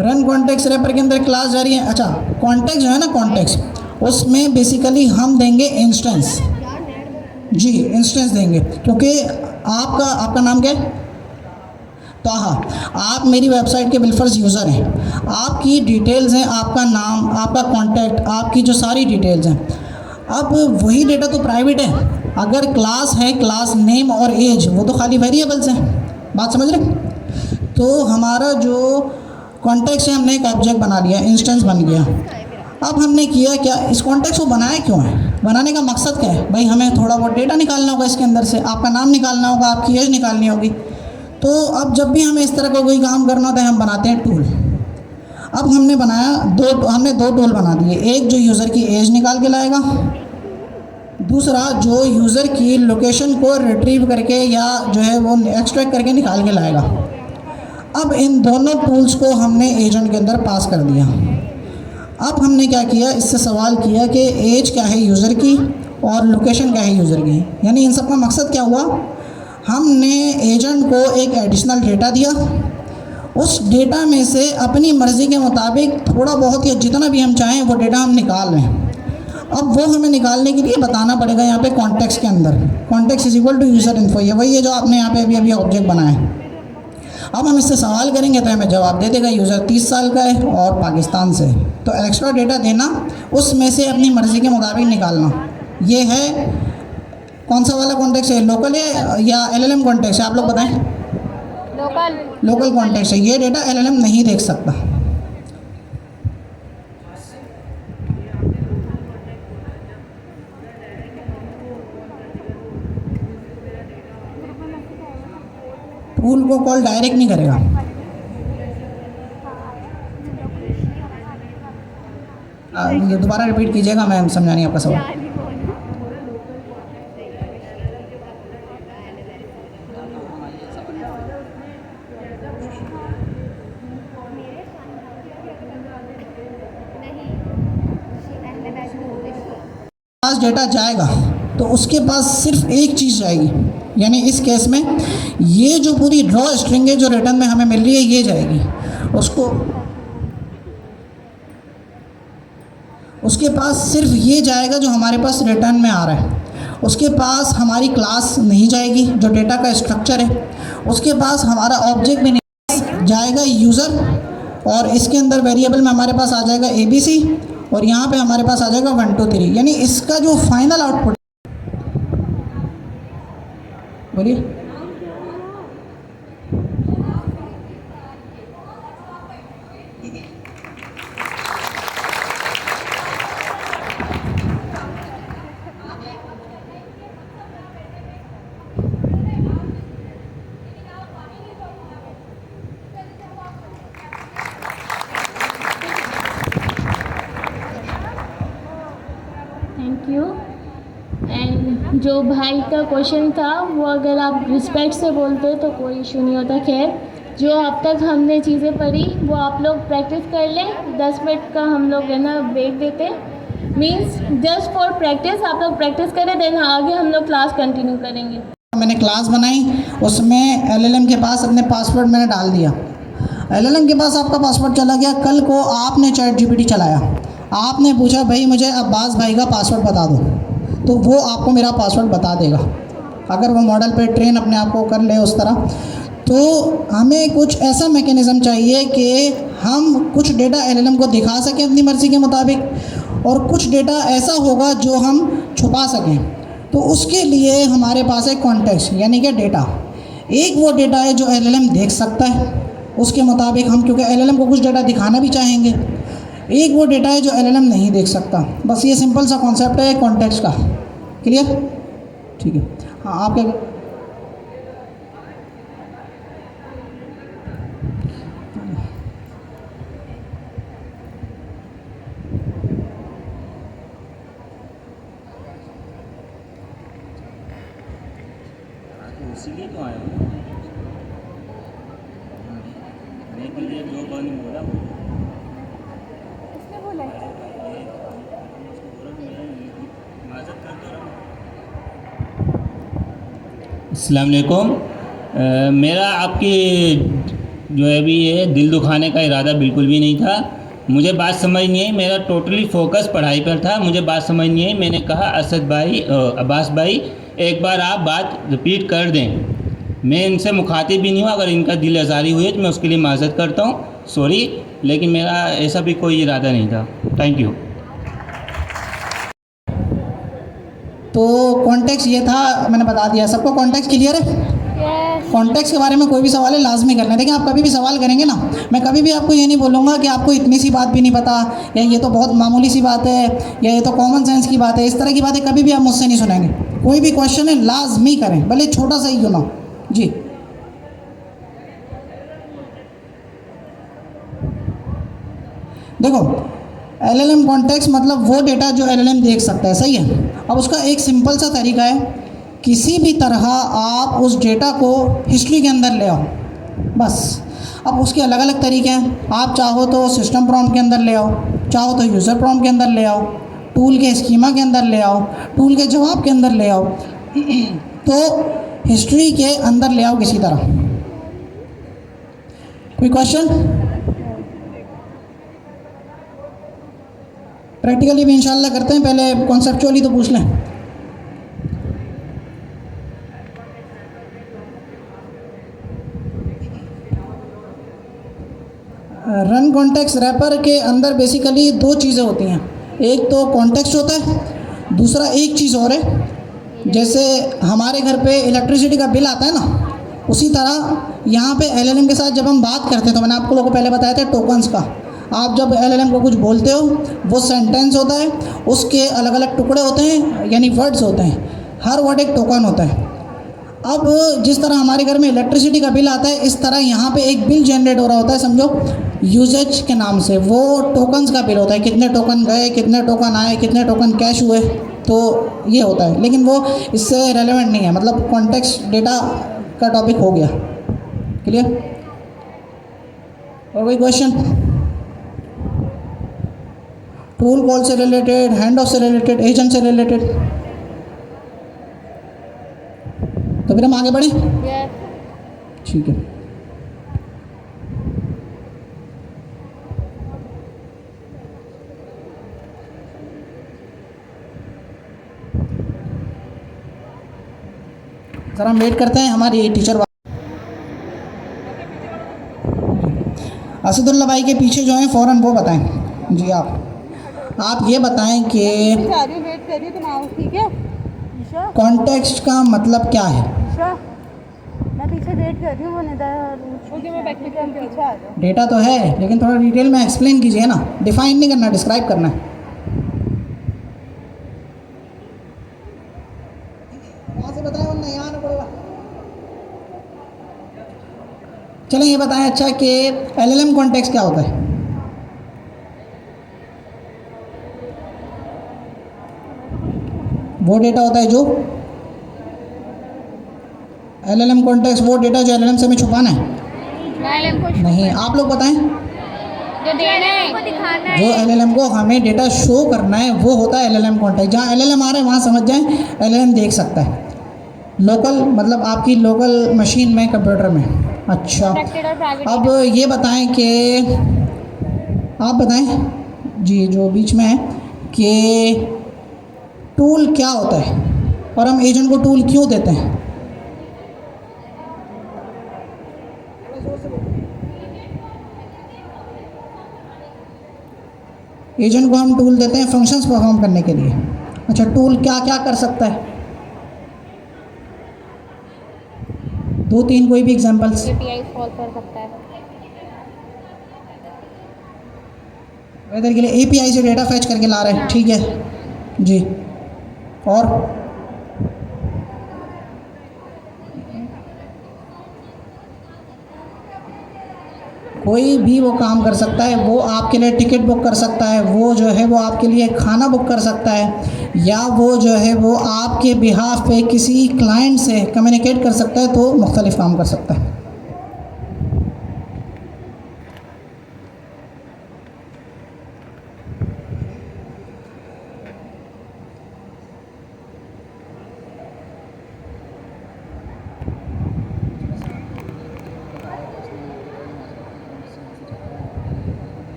Speaker 5: रन कॉन्टेक्स्ट रैपर के अंदर क्लास जा रही है। अच्छा, कॉन्टेक्स्ट जो है ना, कॉन्टेक्स्ट उसमें बेसिकली हम देंगे इंस्टेंस। जी, इंस्टेंस देंगे, क्योंकि आपका नाम क्या है? ताहा, आप मेरी वेबसाइट के बिलफर्ज यूज़र हैं, आपकी डिटेल्स हैं, आपका नाम, आपका कॉन्टैक्ट, आपकी जो सारी डिटेल्स हैं। अब वही डेटा तो प्राइवेट है, अगर क्लास है, क्लास नेम और एज वो तो खाली वेरिएबल्स हैं, बात समझ रहे। तो हमारा जो कॉन्टैक्ट है हमने एक ऑब्जेक्ट बना लिया, इंस्टेंस बन गया। अब हमने किया क्या, इस कॉन्टैक्ट को बनाया क्यों है, बनाने का मकसद क्या है भाई, हमें थोड़ा बहुत डेटा निकालना होगा इसके अंदर से, आपका नाम निकालना होगा, आपकी एज निकालनी होगी। तो अब जब भी हमें इस तरह का कोई काम करना होता है हम बनाते हैं टूल। अब हमने दो टूल बना दिए, एक जो यूज़र की एज निकाल के लाएगा, दूसरा जो यूज़र की लोकेशन को रिट्रीव करके या जो है वो एक्सट्रैक्ट करके निकाल के लाएगा। अब इन दोनों टूल्स को हमने एजेंट के अंदर पास कर दिया। अब हमने क्या किया, इससे सवाल किया कि एज क्या है यूज़र की और लोकेशन क्या है यूज़र की, यानी इन सब का मकसद क्या हुआ, हमने एजेंट को एक एडिशनल डेटा दिया, उस डेटा में से अपनी मर्ज़ी के मुताबिक थोड़ा बहुत या जितना भी हम चाहें वो डेटा हम निकाल लें। अब वो हमें निकालने के लिए बताना पड़ेगा यहाँ पे कॉन्टेक्स्ट के अंदर, context is equal to user info, ये वही है जो आपने यहाँ पे अभी ऑब्जेक्ट बनाया है। अब हम इससे सवाल करेंगे तो हमें जवाब दे देगा यूज़र 30 साल का है और पाकिस्तान से। तो एक्स्ट्रा डेटा देना, उसमें से अपनी मर्ज़ी के मुताबिक निकालना, ये है कौन सा वाला कॉन्टेक्स्ट है, लोकल है या LLM कॉन्टेक्स्ट है, आप लोग बताएं। लोकल कॉन्टेक्स्ट है, ये डेटा LLM नहीं देख सकता। टूल को कॉल डायरेक्ट नहीं करेगा। ये दोबारा रिपीट कीजिएगा, मैं समझा नहीं आपका सवाल। पास डेटा जाएगा तो उसके पास सिर्फ एक चीज़ जाएगी, यानी इस केस में ये जो पूरी रॉ स्ट्रिंग है जो रिटर्न में हमें मिल रही है ये जाएगी उसके पास सिर्फ ये जाएगा जो हमारे पास रिटर्न में आ रहा है। उसके पास हमारी क्लास नहीं जाएगी जो डेटा का स्ट्रक्चर है, उसके पास हमारा ऑब्जेक्ट भी नहीं जाएगा यूज़र, और इसके अंदर वेरिएबल में हमारे पास आ जाएगा ABC और यहाँ पे हमारे पास आ जाएगा 1 2 3, यानी इसका जो फाइनल आउटपुट, बोलिए।
Speaker 2: Thank you. एंड जो भाई का क्वेश्चन था वो अगर आप रिस्पेक्ट से बोलते तो कोई इशू नहीं होता। खैर, जो अब तक हमने चीज़ें पढ़ी वो आप लोग प्रैक्टिस कर लें। 10 मिनट का हम लोग है ना ब्रेक देते, मीन्स जस्ट फॉर प्रैक्टिस। आप लोग प्रैक्टिस करें, देन आगे हम लोग क्लास कंटिन्यू करेंगे।
Speaker 5: मैंने क्लास बनाई, उसमें LLM के पास अपने पासवर्ड मैंने डाल दिया, LLM के पास आपका पासवर्ड चला गया। कल को आपने ChatGPT चलाया, आपने पूछा भाई मुझे अब्बास भाई का पासवर्ड बता दो, तो वो आपको मेरा पासवर्ड बता देगा, अगर वो मॉडल पे ट्रेन अपने आप को कर ले उस तरह। तो हमें कुछ ऐसा मैकेनिज़्म चाहिए कि हम कुछ डेटा LLM को दिखा सकें अपनी मर्ज़ी के मुताबिक, और कुछ डेटा ऐसा होगा जो हम छुपा सकें। तो उसके लिए हमारे पास है कॉन्टेक्स्ट, यानी कि डेटा। एक वो डेटा है जो LLM देख सकता है, उसके मुताबिक हम, क्योंकि LLM को कुछ डेटा दिखाना भी चाहेंगे। एक वो डेटा है जो LLM नहीं देख सकता। बस ये सिंपल सा कॉन्सेप्ट है कॉन्टेक्स्ट का। क्लियर? ठीक है। हाँ, आप क्या
Speaker 4: इसीलिए तो आया हूँ के लिए जो बंद हो रहा
Speaker 3: किसने बोला है?
Speaker 6: अस्सलाम वालेकुम। मेरा आपकी जो है भी ये दिल दुखाने का इरादा बिल्कुल भी नहीं था। मुझे बात समझ नहीं आई, मेरा टोटली फोकस पढ़ाई पर था। मुझे बात समझ नहीं आई, मैंने कहा असद भाई, अब्बास भाई, एक बार आप बात रिपीट कर दें। मैं इनसे मुखातिब भी नहीं हूँ। अगर इनका दिल आज़ारी हुई है तो मैं उसके लिए माज़रत करता हूँ, सॉरी, लेकिन मेरा ऐसा भी कोई इरादा नहीं था। Thank you.
Speaker 5: तो कॉन्टेक्स्ट ये था, मैंने बता दिया सबको। कॉन्टेक्स्ट क्लियर है? कॉन्टेक्स्ट के बारे में कोई भी सवाल है लाजमी करना है। देखिए आप कभी भी सवाल करेंगे ना, मैं कभी भी आपको ये नहीं बोलूँगा कि आपको इतनी सी बात भी नहीं पता, या ये तो बहुत मामूली सी बात है, या ये तो कॉमन सेंस की बात है। इस तरह की बातें कभी भी आप मुझसे नहीं सुनेंगे। कोई भी क्वेश्चन है लाजमी करें, भले छोटा सा ही क्यों ना हो। जी देखो, LLM कॉन्टेक्स्ट मतलब वो डेटा जो LLM देख सकता है, सही है। अब उसका एक सिंपल सा तरीका है, किसी भी तरह आप उस डेटा को हिस्ट्री के अंदर ले आओ, बस। अब उसके अलग अलग तरीके हैं। आप चाहो तो सिस्टम प्रॉम्प्ट के अंदर ले आओ, चाहो तो यूज़र प्रॉम्प्ट के अंदर ले आओ, टूल के स्कीमा के अंदर ले आओ, टूल के जवाब के अंदर ले आओ। तो हिस्ट्री के अंदर ले आओ किसी तरह। कोई क्वेश्चन? प्रैक्टिकली भी इंशाल्लाह करते हैं, पहले कॉन्सेप्चुअली तो पूछ लें। रन कॉन्टेक्स्ट रैपर के अंदर बेसिकली दो चीज़ें होती हैं। एक तो कॉन्टेक्स्ट होता है, दूसरा एक चीज़ और है। जैसे हमारे घर पे इलेक्ट्रिसिटी का बिल आता है ना, उसी तरह यहाँ पे LLM के साथ जब हम बात करते हैं, तो मैंने आप लोगों को पहले बताया था टोकन्स का। आप जब LLM को कुछ बोलते हो, वो सेंटेंस होता है, उसके अलग अलग टुकड़े होते हैं, यानी वर्ड्स होते हैं। हर वर्ड एक टोकन होता है। अब जिस तरह हमारे घर में इलेक्ट्रिसिटी का बिल आता है, इस तरह यहाँ पे एक बिल जनरेट हो रहा होता है, समझो यूजेज के नाम से। वो टोकन्स का बिल होता है, कितने टोकन गए, कितने टोकन आए, कितने टोकन कैश हुए, तो ये होता है। लेकिन वो इससे रेलेवेंट नहीं है, मतलब कॉन्टेक्स्ट डेटा का टॉपिक हो गया। क्लियर? और कोई क्वेश्चन? टूल कॉल से रिलेटेड, हैंड ऑफ से रिलेटेड, एजेंट से रिलेटेड? तो फिर हम आगे बढ़ें। ठीक है। ज़रा हम वेट करते हैं, हमारी टीचर असदुल्ला भाई के पीछे जो है फ़ौरन वो बताएं। जी आप ये बताएं कि
Speaker 3: वेट करिए, तुम आओ, ठीक है?
Speaker 5: कॉन्टेक्स्ट का मतलब क्या है?
Speaker 3: मैं पीछे वेट कर रही हूँ, वो मैं बैक पीछे आ जाओ।
Speaker 5: डेटा तो है, लेकिन थोड़ा डिटेल में एक्सप्लेन कीजिए ना, डिफाइन नहीं करना, डिस्क्राइब करना है। वहाँ से बताएं, वरना यहाँ आना पड़ेगा। चलें ये बताएं अच्छा कि LLM कॉन्टेक्स्ट क्या होता है? वो डेटा होता है जो LLM कॉन्टेक्स्ट, वो डेटा जो LLM से हमें छुपाना है? नहीं, आप लोग बताएं।
Speaker 3: जो देना है, दिखाना है,
Speaker 5: जो LLM को हमें डेटा शो करना है, वो होता है LLM कॉन्टेक्स्ट। जहाँ LLM आ रहा है वहाँ समझ जाएं LLM देख सकता है। लोकल मतलब आपकी लोकल मशीन में, कंप्यूटर में। अच्छा, अब ये बताएं कि आप बताएं जी, जो बीच में है, कि टूल क्या होता है और हम एजेंट को टूल क्यों देते हैं? एजेंट को हम टूल देते हैं फंक्शंस परफॉर्म करने के लिए। अच्छा, टूल क्या क्या कर सकता है? 2-3 कोई भी एग्जांपल्स।
Speaker 3: API कॉल कर सकता है।
Speaker 5: वेदर के लिए API से डेटा फैच करके ला रहे हैं, ठीक है जी। और कोई भी वो काम कर सकता है। वो आपके लिए टिकट बुक कर सकता है, वो जो है वो आपके लिए खाना बुक कर सकता है, या वो जो है वो आपके बिहाफ पे किसी क्लाइंट से कम्युनिकेट कर सकता है, तो मुख्तलिफ काम कर सकता है।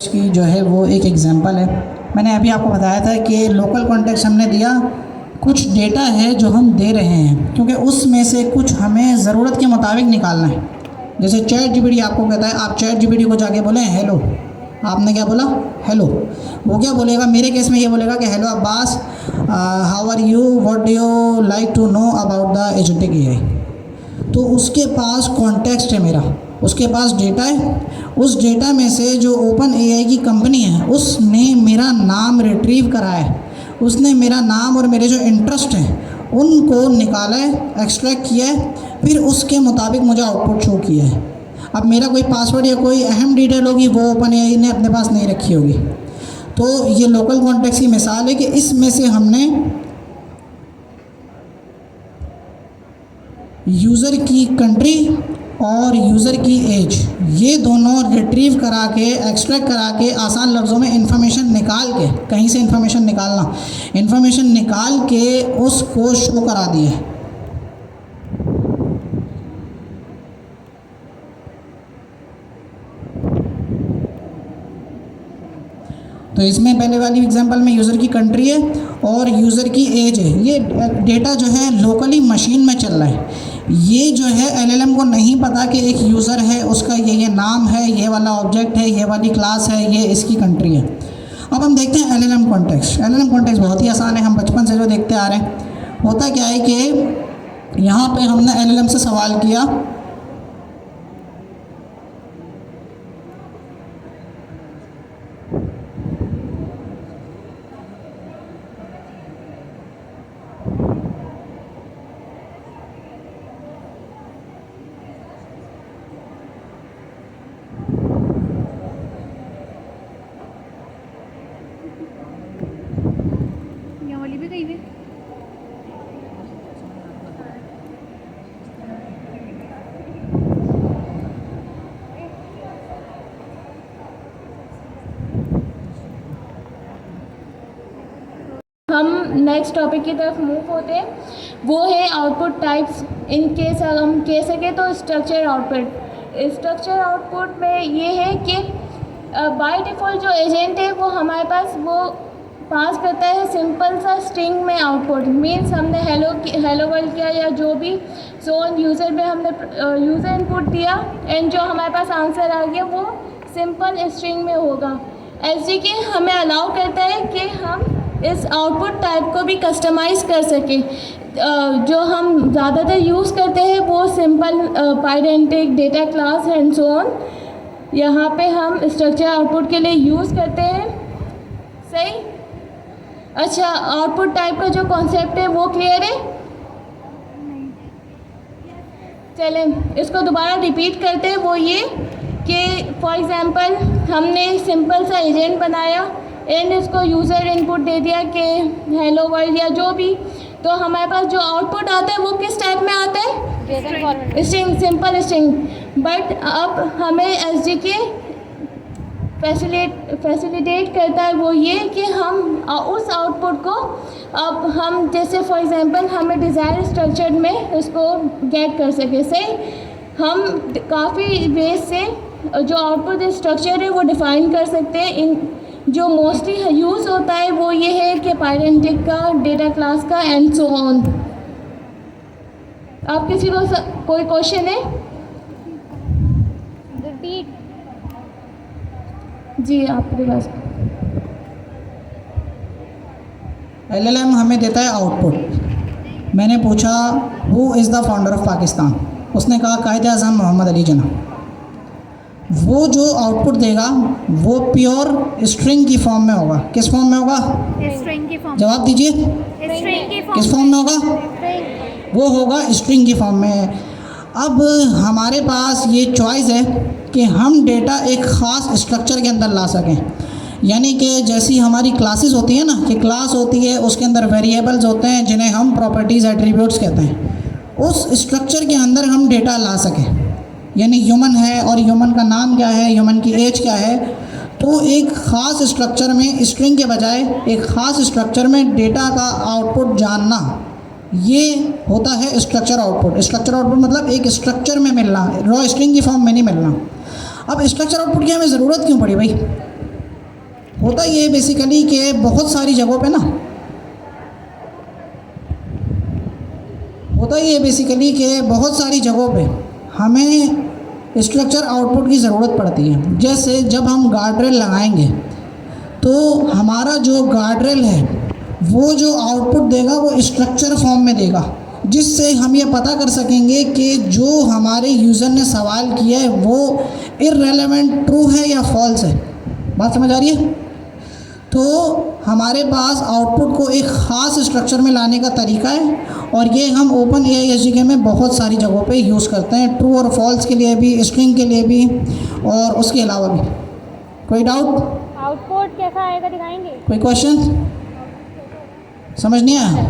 Speaker 5: इसकी जो है वो एक एग्जांपल है। मैंने अभी आपको बताया था कि लोकल कॉन्टेक्स्ट हमने दिया, कुछ डेटा है जो हम दे रहे हैं, क्योंकि उसमें से कुछ हमें ज़रूरत के मुताबिक निकालना है। जैसे चैट जीपीटी आपको कहता है, आप चैट जीपीटी को जाके बोलें हेलो, आपने क्या बोला हेलो, वो क्या बोलेगा, मेरे केस में ये बोलेगा कि hello Abbas, how are you, what do you like to know about the agentic AI. तो उसके पास कॉन्टेक्स्ट है मेरा, उसके पास डेटा है, उस डेटा में से जो ओपन एआई की कंपनी है उसने मेरा नाम रिट्रीव करा है, उसने मेरा नाम और मेरे जो इंटरेस्ट हैं उनको निकाला है, एक्सट्रैक्ट किया है, फिर उसके मुताबिक मुझे आउटपुट शो किया है। अब मेरा कोई पासवर्ड या कोई अहम डिटेल होगी वो ओपन एआई ने अपने पास नहीं रखी होगी। तो ये लोकल कॉन्टेक्स्ट की मिसाल है कि इसमें से हमने यूज़र की कंट्री और यूज़र की एज ये दोनों रिट्रीव करा के, एक्सट्रैक्ट करा के, आसान लफ्ज़ों में इंफॉर्मेशन निकाल के, कहीं से इंफॉर्मेशन निकालना, इंफॉर्मेशन निकाल के उसको शो करा दिए। तो इसमें पहले वाली एग्जांपल में यूज़र की कंट्री है और यूज़र की एज है। ये डेटा जो है लोकली मशीन में चल रहा है। ये जो है एलएलएम को नहीं पता कि एक यूज़र है, उसका ये नाम है, ये वाला ऑब्जेक्ट है, ये वाली क्लास है, ये इसकी कंट्री है। अब हम देखते हैं एलएलएम कॉन्टेक्स्ट। एलएलएम कॉन्टेक्स्ट बहुत ही आसान है, हम बचपन से जो देखते आ रहे हैं। होता क्या है कि यहाँ पे हमने एलएलएम से सवाल किया,
Speaker 3: यहाँ वाली भी गई हुई।
Speaker 2: हम नेक्स्ट टॉपिक की तरफ मूव होते हैं, वो है आउटपुट टाइप्स। इन केस हम कह सकें तो स्ट्रक्चर आउटपुट। स्ट्रक्चर आउटपुट में ये है कि बाय डिफ़ॉल्ट जो एजेंट है वो हमारे पास वो पास करता है सिंपल सा स्ट्रिंग में आउटपुट। मीन्स हमने हेलो वर्ल्ड किया या जो भी जोन यूज़र में हमने यूज़र इनपुट दिया एंड जो हमारे पास आंसर आ गया वो सिंपल स्ट्रिंग में होगा। एसडीके हमें अलाउ करता है कि हम इस आउटपुट टाइप को भी कस्टमाइज़ कर सकें। जो हम ज़्यादातर यूज़ करते हैं वो simple पाइडेंटिक data class and so on, यहाँ पे हम स्ट्रक्चर आउटपुट के लिए यूज़ करते हैं। सही। अच्छा, आउटपुट टाइप का जो कॉन्सेप्ट है वो क्लियर है? चलें इसको दोबारा रिपीट करते हैं। वो ये कि फॉर एग्ज़ाम्पल हमने सिंपल सा एजेंट बनाया एंड इसको यूज़र इनपुट दे दिया कि हेलो वर्ल्ड या जो भी, तो हमारे पास जो आउटपुट आता है वो किस टाइप में आता है? String, simple string. बट अब हमें एसडीके फैसिलिटेट करता है वो ये कि हम उस आउटपुट को अब हम जैसे फॉर एग्जांपल हमें डिज़ायर स्ट्रक्चर में उसको गेट कर सके। सही। हम काफ़ी वेज से जो आउटपुट स्ट्रक्चर है वो डिफ़ाइन कर सकते हैं। इन जो मोस्टली यूज़ होता है वो ये है कि पाइडेंटिक का, डेटा क्लास का एंड सो ऑन। आप किसी को कोई क्वेश्चन है?
Speaker 3: रिपीट।
Speaker 2: जी आपके पास।
Speaker 5: एलएलएम हमें देता है आउटपुट। मैंने पूछा who is the founder of Pakistan, उसने कहा कायद-ए-आज़म मोहम्मद अली जिन्ना। वो जो आउटपुट देगा वो प्योर स्ट्रिंग की फॉर्म में होगा। किस फॉर्म में होगा?
Speaker 3: स्ट्रिंग की फॉर्म।
Speaker 5: जवाब दीजिए।
Speaker 3: स्ट्रिंग की फॉर्म।
Speaker 5: किस फॉर्म में होगा? वो होगा स्ट्रिंग की फॉर्म में। अब हमारे पास ये चॉइस है कि हम डेटा एक ख़ास स्ट्रक्चर के अंदर ला सकें। यानी कि जैसी हमारी क्लासेस होती है ना, कि क्लास होती है उसके अंदर वेरिएबल्स होते हैं जिन्हें हम प्रॉपर्टीज़ एट्रीब्यूट्स कहते हैं। उस स्ट्रक्चर के अंदर हम डेटा ला सकें। यानी ह्यूमन है और ह्यूमन का नाम क्या है, ह्यूमन की एज क्या है, तो एक ख़ास स्ट्रक्चर में स्ट्रिंग के बजाय एक ख़ास स्ट्रक्चर में डेटा का आउटपुट जानना, ये होता है स्ट्रक्चर आउटपुट। स्ट्रक्चर आउटपुट मतलब एक स्ट्रक्चर में मिलना, रॉ स्ट्रिंग की फॉर्म में नहीं मिलना। अब स्ट्रक्चर आउटपुट की हमें ज़रूरत क्यों पड़ी भाई? होता ये बेसिकली कि बहुत सारी जगहों पे ना होता ये बेसिकली कि बहुत सारी जगहों पे हमें स्ट्रक्चर आउटपुट की ज़रूरत पड़ती है। जैसे जब हम गार्ड रेल लगाएंगे तो हमारा जो गार्ड रेल है वो जो आउटपुट देगा वो स्ट्रक्चर फॉर्म में देगा, जिससे हम ये पता कर सकेंगे कि जो हमारे यूज़र ने सवाल किया है वो इररेलेवेंट ट्रू है या फॉल्स है। बात समझ आ रही है? तो हमारे पास आउटपुट को एक ख़ास स्ट्रक्चर में लाने का तरीका है और ये हम ओपन एआई SDK में बहुत सारी जगहों पे यूज़ करते हैं, ट्रू और फॉल्स के लिए भी, स्ट्रिंग के लिए भी और उसके अलावा भी। कोई डाउट?
Speaker 3: आउटपुट कैसा आएगा दिखाएंगे?
Speaker 5: कोई क्वेश्चन? समझ नहीं आया?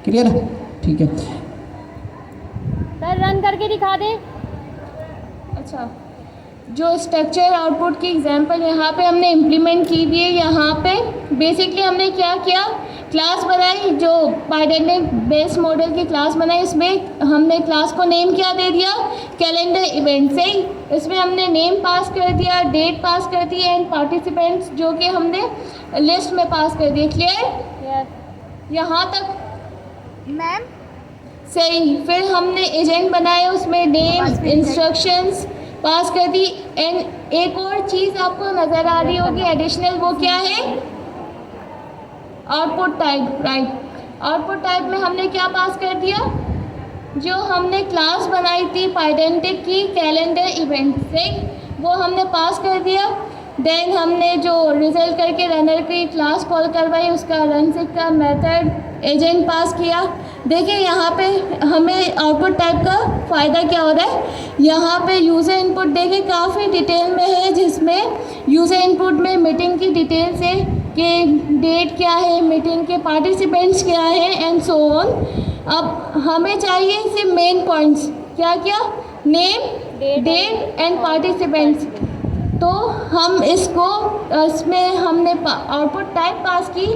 Speaker 5: क्लियर है? ठीक है।
Speaker 3: सर रन करके दिखा दें।
Speaker 2: अच्छा, जो स्ट्रक्चर आउटपुट की एग्जांपल यहाँ पे हमने इम्प्लीमेंट की थी। यहाँ पे बेसिकली हमने क्या किया, क्लास बनाई, जो पाइडेंटिक बेस मॉडल की क्लास बनाई। इसमें हमने क्लास को नेम क्या दे दिया, कैलेंडर इवेंट से ही। इसमें हमने नेम पास कर दिया, डेट पास कर दी एंड पार्टिसिपेंट्स जो कि हमने लिस्ट में पास कर दिए। क्लियर? यहाँ तक
Speaker 3: मैम
Speaker 2: सही। फिर हमने एजेंट बनाए, उसमें नेम इंस्ट्रक्शंस पास कर दी। एंड एक और चीज़ आपको नज़र आ रही होगी एडिशनल, वो क्या है, output type. Right, output type में हमने क्या पास कर दिया, जो हमने क्लास बनाई थी पाइडेंटिक की कैलेंडर इवेंट से, वो हमने पास कर दिया। देन हमने जो रिजल्ट करके रनर की क्लास कॉल करवाई, उसका रन सिक का मेथड एजेंट पास किया। देखिए यहाँ पे हमें आउटपुट टाइप का फ़ायदा क्या हो रहा है, यहाँ पे यूज़र इनपुट देखिए काफ़ी डिटेल में है, जिसमें यूज़र इनपुट में मीटिंग की डिटेल्स है कि डेट क्या है, मीटिंग के पार्टिसिपेंट्स क्या है एंड सो ऑन। अब हमें चाहिए सिर्फ मेन पॉइंट्स, क्या क्या, नेम, डेट एंड पार्टिसिपेंट्स। तो हम इसमें हमने आउटपुट टाइप पास की,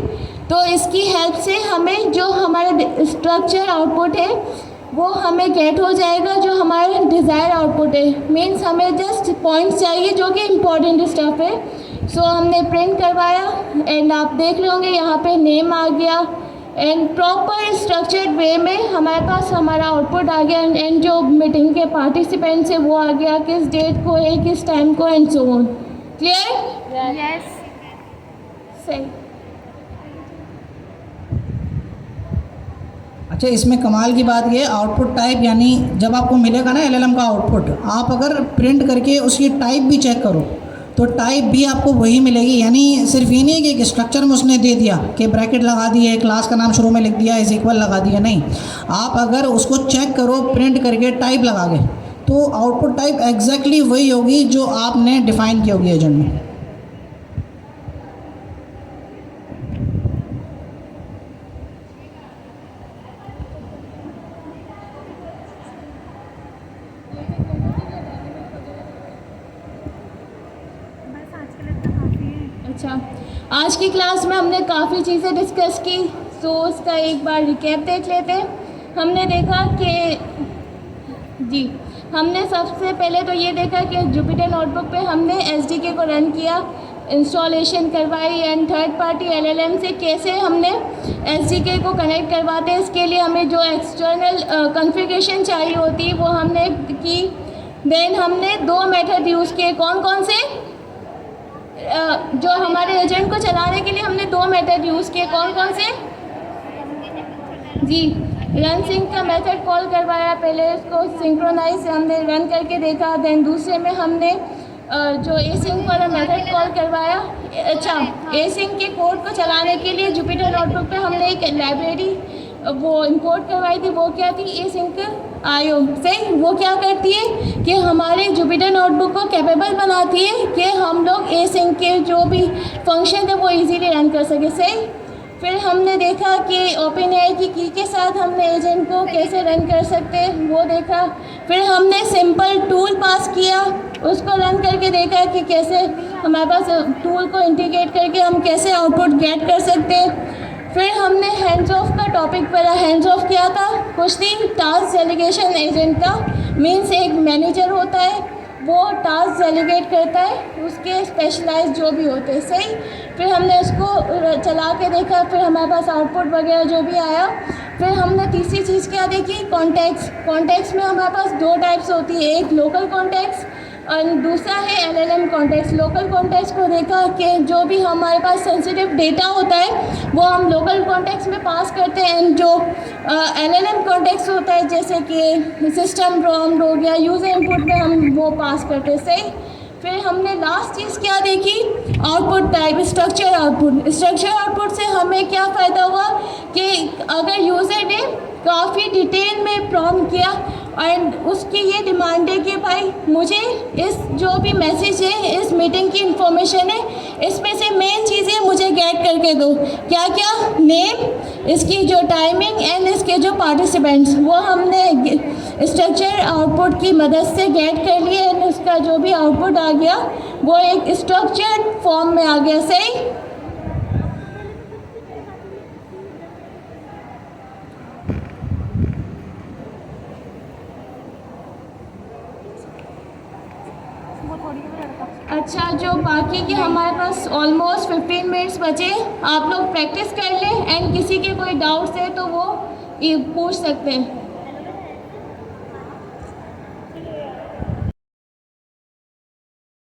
Speaker 2: तो इसकी हेल्प से हमें जो हमारा स्ट्रक्चर आउटपुट है वो हमें गेट हो जाएगा, जो हमारा डिज़ायर आउटपुट है। मीन्स हमें जस्ट पॉइंट्स चाहिए जो कि इम्पोर्टेंट स्टफ है। सो हमने प्रिंट करवाया एंड आप देख रहे होंगे यहाँ पे नेम आ गया एंड प्रॉपर स्ट्रक्चर्ड वे में हमारे पास हमारा आउटपुट आ गया। एंड जो मीटिंग के पार्टिसिपेंट्स है वो आ गया, किस डेट को है, किस टाइम को and so on. Clear?
Speaker 3: Yes.
Speaker 2: सही।
Speaker 5: अच्छा, इसमें कमाल की बात ये, आउटपुट टाइप यानी जब आपको मिलेगा ना LLM का आउटपुट, आप अगर प्रिंट करके उसकी टाइप भी चेक करो तो टाइप भी आपको वही मिलेगी। यानी सिर्फ ये नहीं है कि एक स्ट्रक्चर में उसने दे दिया कि ब्रैकेट लगा दिए, क्लास का नाम शुरू में लिख दिया, इज इक्वल लगा दिया, नहीं। आप अगर उसको चेक करो प्रिंट करके टाइप लगा के, तो आउटपुट टाइप एग्जैक्टली वही होगी जो आपने डिफ़ाइन की होगी एजेंट में।
Speaker 2: अच्छा, आज की क्लास में हमने काफ़ी चीज़ें डिस्कस की, तो उसका एक बार रिकैप देख लेते हैं। हमने देखा कि हमने सबसे पहले तो ये देखा कि जुपिटर नोटबुक पे हमने SDK को रन किया, इंस्टॉलेशन करवाई एंड थर्ड पार्टी LLM से कैसे हमने SDK को कनेक्ट करवाते हैं, इसके लिए हमें जो एक्सटर्नल कॉन्फ़िगरेशन चाहिए होती है वो हमने की। देन हमने 2 मेथड यूज़ किए, कौन कौन से, जो हमारे एजेंट को चलाने के लिए हमने 2 मेथड यूज़ किए, कौन कौन से, रन सिंक का मेथड कॉल करवाया, पहले उसको सिंक्रोनाइज हमने रन करके देखा। देन दूसरे में हमने जो एसिंक वाला मेथड कॉल करवाया। अच्छा, एसिंक के कोड को चलाने के लिए जुपिटर नोटबुक पे हमने एक लाइब्रेरी वो इंपोर्ट करवाई थी, वो क्या थी, एसिंक IO से। वो क्या करती है कि हमारे जुपिटर नोटबुक को कैपेबल बनाती है कि हम लोग एसिंक के जो भी फंक्शन है वो इजीली रन कर सके। सही। फिर हमने देखा कि OpenAI की की के साथ हमने एजेंट को कैसे रन कर सकते हैं, वो देखा। फिर हमने सिंपल टूल पास किया, उसको रन करके देखा कि कैसे हमारे पास टूल को इंटीग्रेट करके हम कैसे आउटपुट गेट कर सकते हैं। फिर हमने हैंड्स ऑफ का टॉपिक पढ़ा। हैंड्स ऑफ क्या था, कुछ नहीं, टास्क डेलीगेशन एजेंट का। मीन्स एक मैनेजर होता है, वो टास्क डेलीगेट करता है उसके स्पेशलाइज जो भी होते हैं, सही। फिर हमने उसको चला के देखा, फिर हमारे पास आउटपुट वगैरह जो भी आया। फिर हमने तीसरी चीज़ क्या देखी, कॉन्टेक्स्ट। कॉन्टेक्स्ट में हमारे पास दो टाइप्स होती है, एक लोकल कॉन्टेक्स्ट और दूसरा है LLM कॉन्टेक्स्ट। लोकल कॉन्टेक्स्ट को देखा कि जो भी हमारे पास सेंसिटिव डेटा होता है वो हम लोकल कॉन्टेक्स्ट में पास करते हैं, एंड जो LLM कॉन्टेक्स्ट होता है जैसे कि सिस्टम प्रॉम्प्ट हो गया, यूज़र इनपुट में हम वो पास करते हैं, सही। फिर हमने लास्ट चीज़ क्या देखी, output type, structure output. Structure output से हमें क्या फ़ायदा हुआ कि अगर यूज़र ने काफ़ी डिटेल में प्रॉम्प्ट किया एंड उसकी ये डिमांड है कि भाई मुझे इस जो भी मैसेज है, इस मीटिंग की इंफॉर्मेशन है, इसमें से मेन चीज़ें मुझे गेट करके दो। क्या क्या, नेम, इसकी जो टाइमिंग एंड इसके जो पार्टिसिपेंट्स, वो हमने स्ट्रक्चर आउटपुट की मदद से गेट कर लिए एंड उसका जो भी आउटपुट आ गया वो एक स्ट्रक्चर्ड फॉर्म में आ गया, सही। अच्छा, जो बाकी के हमारे पास ऑलमोस्ट 15 मिनट्स बचे, आप लोग प्रैक्टिस कर लें एंड किसी के कोई डाउट्स है तो वो पूछ सकते हैं।